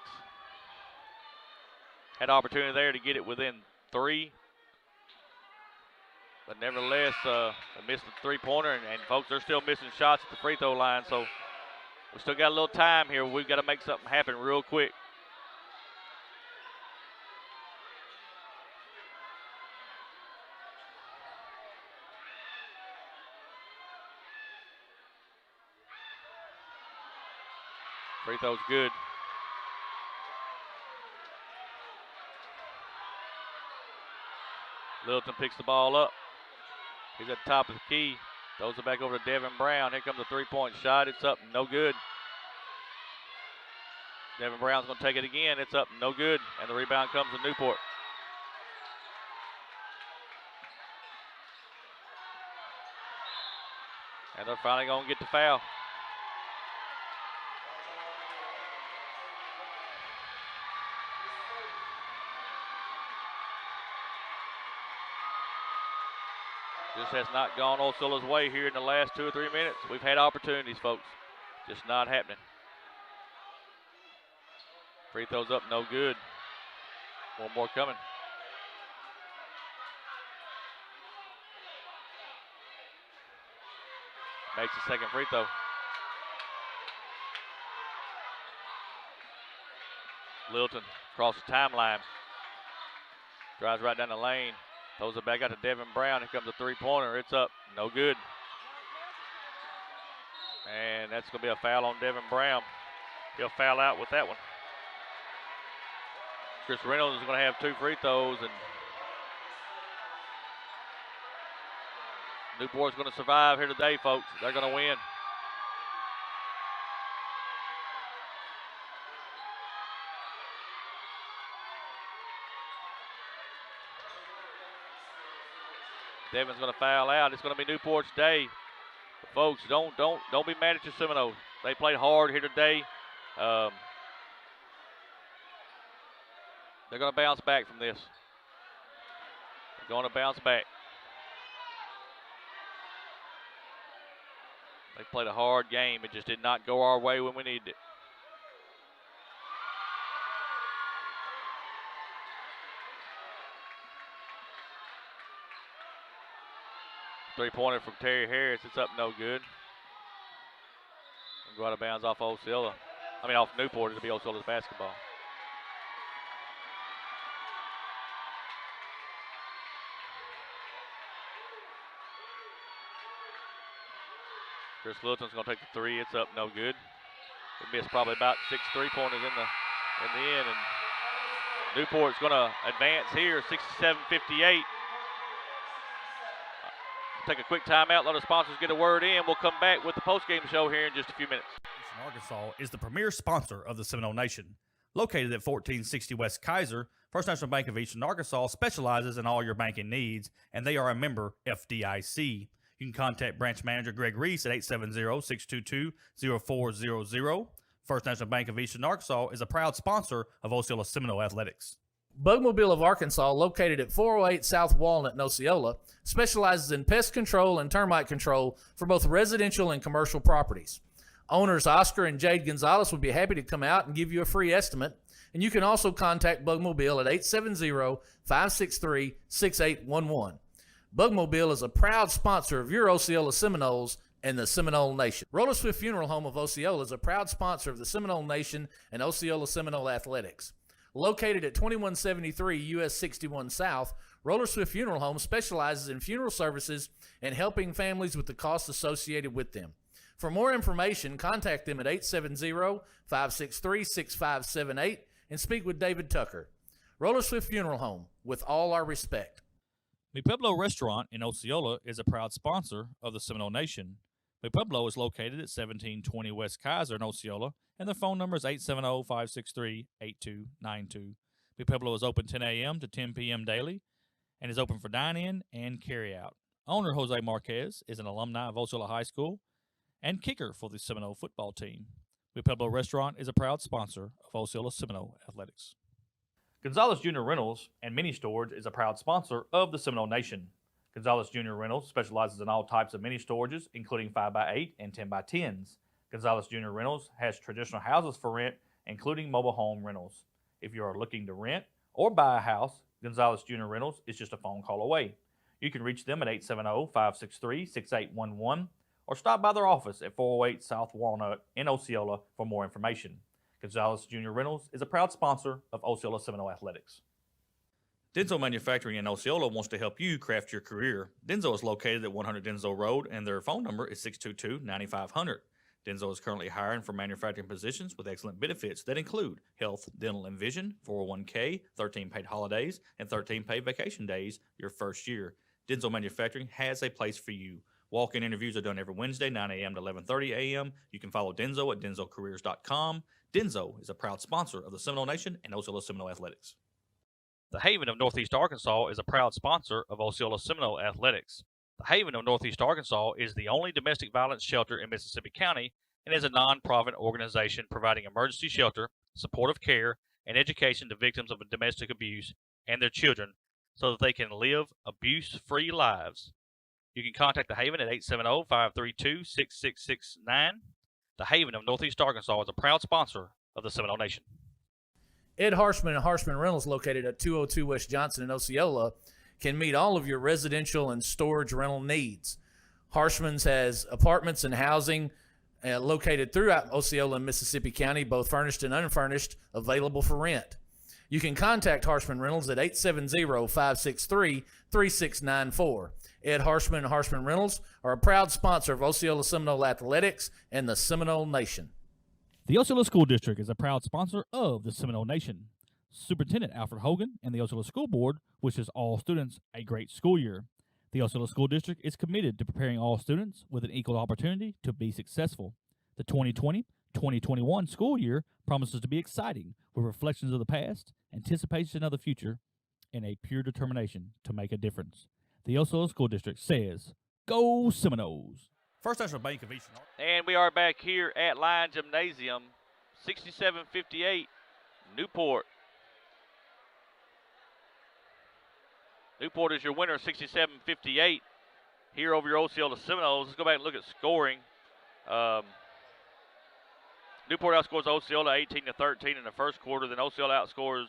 Had opportunity there to get it within 3. But nevertheless, they missed the three-pointer. And folks, they're still missing shots at the free throw line. So we still got a little time here. We've got to make something happen real quick. Free throw's good. Littleton picks the ball up. He's at the top of the key. Throws it back over to Devin Brown. Here comes a three-point shot. It's up, no good. Devin Brown's going to take it again. It's up, no good. And the rebound comes to Newport. And they're finally going to get the foul. Just has not gone Osceola's way here in the last 2 or 3 minutes. We've had opportunities, folks. Just not happening. Free throws up, no good. One more coming. Makes the second free throw. Littleton across the timeline. Drives right down the lane. Throws it back out to Devin Brown. Here comes a three-pointer. It's up. No good. And that's going to be a foul on Devin Brown. He'll foul out with that one. Chris Reynolds is going to have 2 free throws. And Newport's going to survive here today, folks. They're going to win. Devin's going to foul out. It's going to be Newport's day. But folks, don't be mad at your Seminoles. They played hard here today. They're going to bounce back from this. They're going to bounce back. They played a hard game. It just did not go our way when we needed it. Three-pointer from Terry Harris. It's up no good. Go out of bounds off Osceola. Off Newport. It'll be Osceola's basketball. Chris Littleton's going to take the three. It's up no good. He missed probably about 6 3-pointers in the end. And Newport's going to advance here, 67-58. Take a quick timeout, let our sponsors get a word in. We'll come back with the postgame show here in just a few minutes. Arkansas is the premier sponsor of the Seminole Nation. Located at 1460 West Kaiser, First National Bank of Eastern Arkansas specializes in all your banking needs, and they are a member FDIC. You can contact branch manager Greg Reese at 870-622-0400. First National Bank of Eastern Arkansas is a proud sponsor of Osceola Seminole Athletics. Bugmobile of Arkansas, located at 408 South Walnut in Osceola, specializes in pest control and termite control for both residential and commercial properties. Owners Oscar and Jade Gonzalez would be happy to come out and give you a free estimate, and you can also contact Bugmobile at 870-563-6811. Bugmobile is a proud sponsor of your Osceola Seminoles and the Seminole Nation. Roller Swift Funeral Home of Osceola is a proud sponsor of the Seminole Nation and Osceola Seminole Athletics. Located at 2173 US 61 South, Roller Swift Funeral Home specializes in funeral services and helping families with the costs associated with them. For more information, contact them at 870-563-6578 and speak with David Tucker. Roller Swift Funeral Home, with all our respect. The Pueblo restaurant in Osceola is a proud sponsor of the Seminole Nation. The Pueblo is located at 1720 West Kaiser in Osceola, and their phone number is 870-563-8292. The Pueblo is open 10 a.m. to 10 p.m. daily and is open for dine-in and carry-out. Owner Jose Marquez is an alumni of Osceola High School and kicker for the Seminole football team. The Pueblo restaurant is a proud sponsor of Osceola Seminole Athletics. Gonzalez Jr. Reynolds and Mini Storage is a proud sponsor of the Seminole Nation. Gonzalez Jr. Reynolds specializes in all types of mini storages, including 5x8 and 10x10s. Gonzalez Jr. Reynolds has traditional houses for rent, including mobile home rentals. If you are looking to rent or buy a house, Gonzalez Jr. Reynolds is just a phone call away. You can reach them at 870-563-6811 or stop by their office at 408 South Walnut in Osceola for more information. Gonzalez Jr. Reynolds is a proud sponsor of Osceola Seminole Athletics. Denso Manufacturing in Osceola wants to help you craft your career. Denso is located at 100 Denso Road, and their phone number is 622-9500. Denso is currently hiring for manufacturing positions with excellent benefits that include health, dental, and vision, 401k, 13 paid holidays, and 13 paid vacation days your first year. Denso Manufacturing has a place for you. Walk-in interviews are done every Wednesday, 9 a.m. to 11:30 a.m. You can follow Denso at denzocareers.com. Denso is a proud sponsor of the Seminole Nation and Osceola Seminole Athletics. The Haven of Northeast Arkansas is a proud sponsor of Osceola Seminole Athletics. The Haven of Northeast Arkansas is the only domestic violence shelter in Mississippi County and is a non-profit organization providing emergency shelter, supportive care, and education to victims of domestic abuse and their children so that they can live abuse-free lives. You can contact the Haven at 870-532-6669. The Haven of Northeast Arkansas is a proud sponsor of the Seminole Nation. Ed Harshman and Harshman Reynolds, located at 202 West Johnson in Osceola, can meet all of your residential and storage rental needs. Harshman's has apartments and housing located throughout Osceola and Mississippi County, both furnished and unfurnished, available for rent. You can contact Harshman Reynolds at 870-563-3694. Ed Harshman and Harshman Reynolds are a proud sponsor of Osceola Seminole Athletics and the Seminole Nation. The Osceola School District is a proud sponsor of the Seminole Nation. Superintendent Alfred Hogan and the Osceola School Board wishes all students a great school year. The Osceola School District is committed to preparing all students with an equal opportunity to be successful. The 2020-2021 school year promises to be exciting with reflections of the past, anticipation of the future, and a pure determination to make a difference. The Osceola School District says, Go Seminoles! First National Bank of Eastern Arkansas. And we are back here at Line Gymnasium, 67-58, Newport. Newport is your winner, 67-58, here over your Osceola Seminoles. Let's go back and look at scoring. Newport outscores Osceola 18-13 in the first quarter. Then Osceola outscores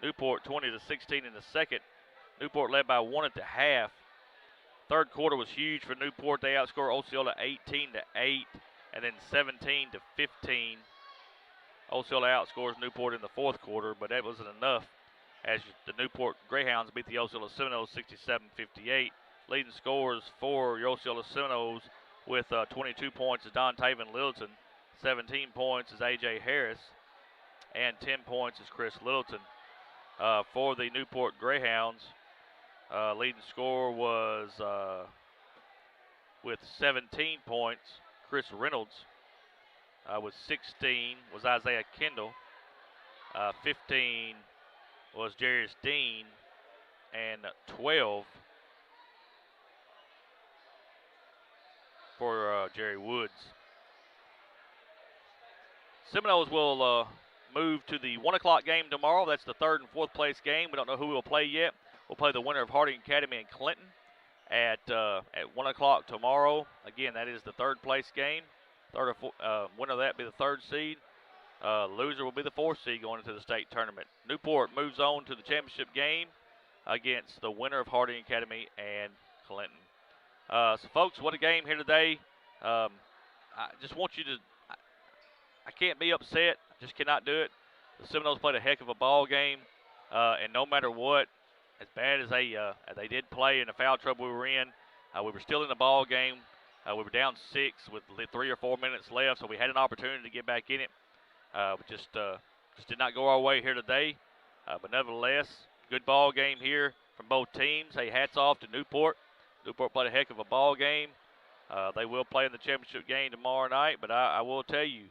Newport 20-16 in the second. Newport led by 1 at the half. Third quarter was huge for Newport. They outscored Osceola 18-8 and then 17-15. Osceola outscores Newport in the fourth quarter, but that wasn't enough as the Newport Greyhounds beat the Osceola Seminoles 67-58. Leading scorers for your Osceola Seminoles with 22 points is Don Taven Littleton, 17 points is A.J. Harris, and 10 points is Chris Littleton. For the Newport Greyhounds, leading scorer was, with 17 points, Chris Reynolds. With 16 was Isaiah Kendall. 15 was Jarius Dean, and 12 for Jerry Woods. Seminoles will move to the 1 o'clock game tomorrow. That's the third and fourth place game. We don't know who we'll play yet. We'll play the winner of Harding Academy and Clinton at 1 o'clock tomorrow. Again, that is the third place game. Winner of that will be the third seed. Loser will be the fourth seed going into the state tournament. Newport moves on to the championship game against the winner of Harding Academy and Clinton. So, folks, what a game here today. I just want you to – I can't be upset. I just cannot do it. The Seminoles played a heck of a ball game, and no matter what, as bad as they did play and the foul trouble we were in, we were still in the ball game. We were down 6 with 3 or 4 minutes left, so we had an opportunity to get back in it. We just did not go our way here today. But nevertheless, good ball game here from both teams. Hey, hats off to Newport. Newport played a heck of a ball game. They will play in the championship game tomorrow night, but I will tell you,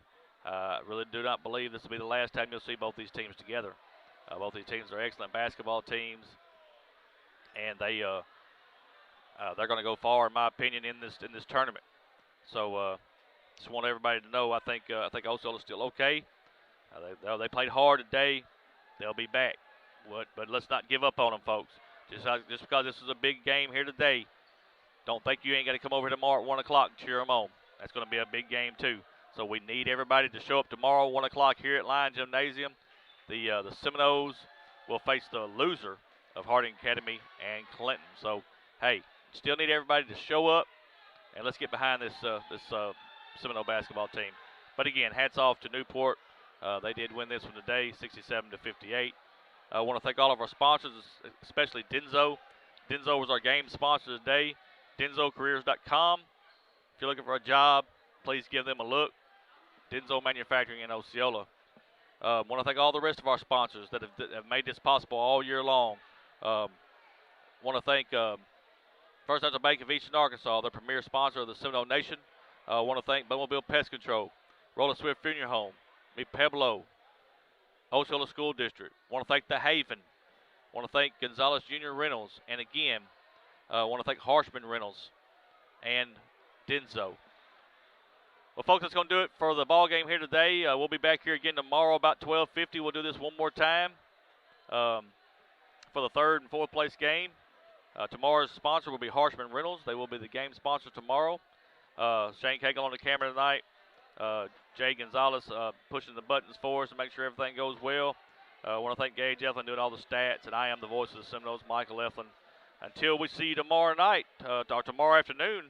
I really do not believe this will be the last time you'll see both these teams together. Both these teams are excellent basketball teams, and they're going to go far, in my opinion, in this tournament. So just want everybody to know I think Osceola's still okay. They played hard today. They'll be back. But let's not give up on them, folks. Just because this is a big game here today, don't think you ain't got to come over tomorrow at 1 o'clock and cheer them on. That's going to be a big game, too. So we need everybody to show up tomorrow, 1 o'clock here at Line Gymnasium. The Seminoles will face the loser of Harding Academy and Clinton. So, hey, still need everybody to show up, and let's get behind this Seminole basketball team. But again, hats off to Newport. They did win this one today, 67-58. I want to thank all of our sponsors, especially Denso. Denso was our game sponsor today. DensoCareers.com. If you're looking for a job, please give them a look. Denso Manufacturing in Osceola. I want to thank all the rest of our sponsors that have made this possible all year long. Want to thank First National Bank of Eastern Arkansas, the premier sponsor of the Seminole Nation. I want to thank Bumblebee Pest Control, Roller Swift Funeral Home, Pueblo, Osceola School District. Want to thank The Haven. Want to thank Gonzalez Jr. Reynolds. And again, want to thank Harshman Reynolds and Denso. Well, folks, that's going to do it for the ball game here today. We'll be back here again tomorrow about 12:50. We'll do this one more time for the third and fourth place game. Tomorrow's sponsor will be Harshman Reynolds. They will be the game sponsor tomorrow. Shane Cagle on the camera tonight. Jay Gonzalez pushing the buttons for us to make sure everything goes well. I want to thank Gage Eflin doing all the stats, and I am the voice of the Seminoles, Michael Eflin. Until we see you tomorrow night, or tomorrow afternoon,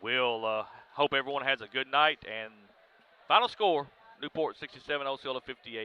we'll hope everyone has a good night. And final score, Newport 67, Osceola 58.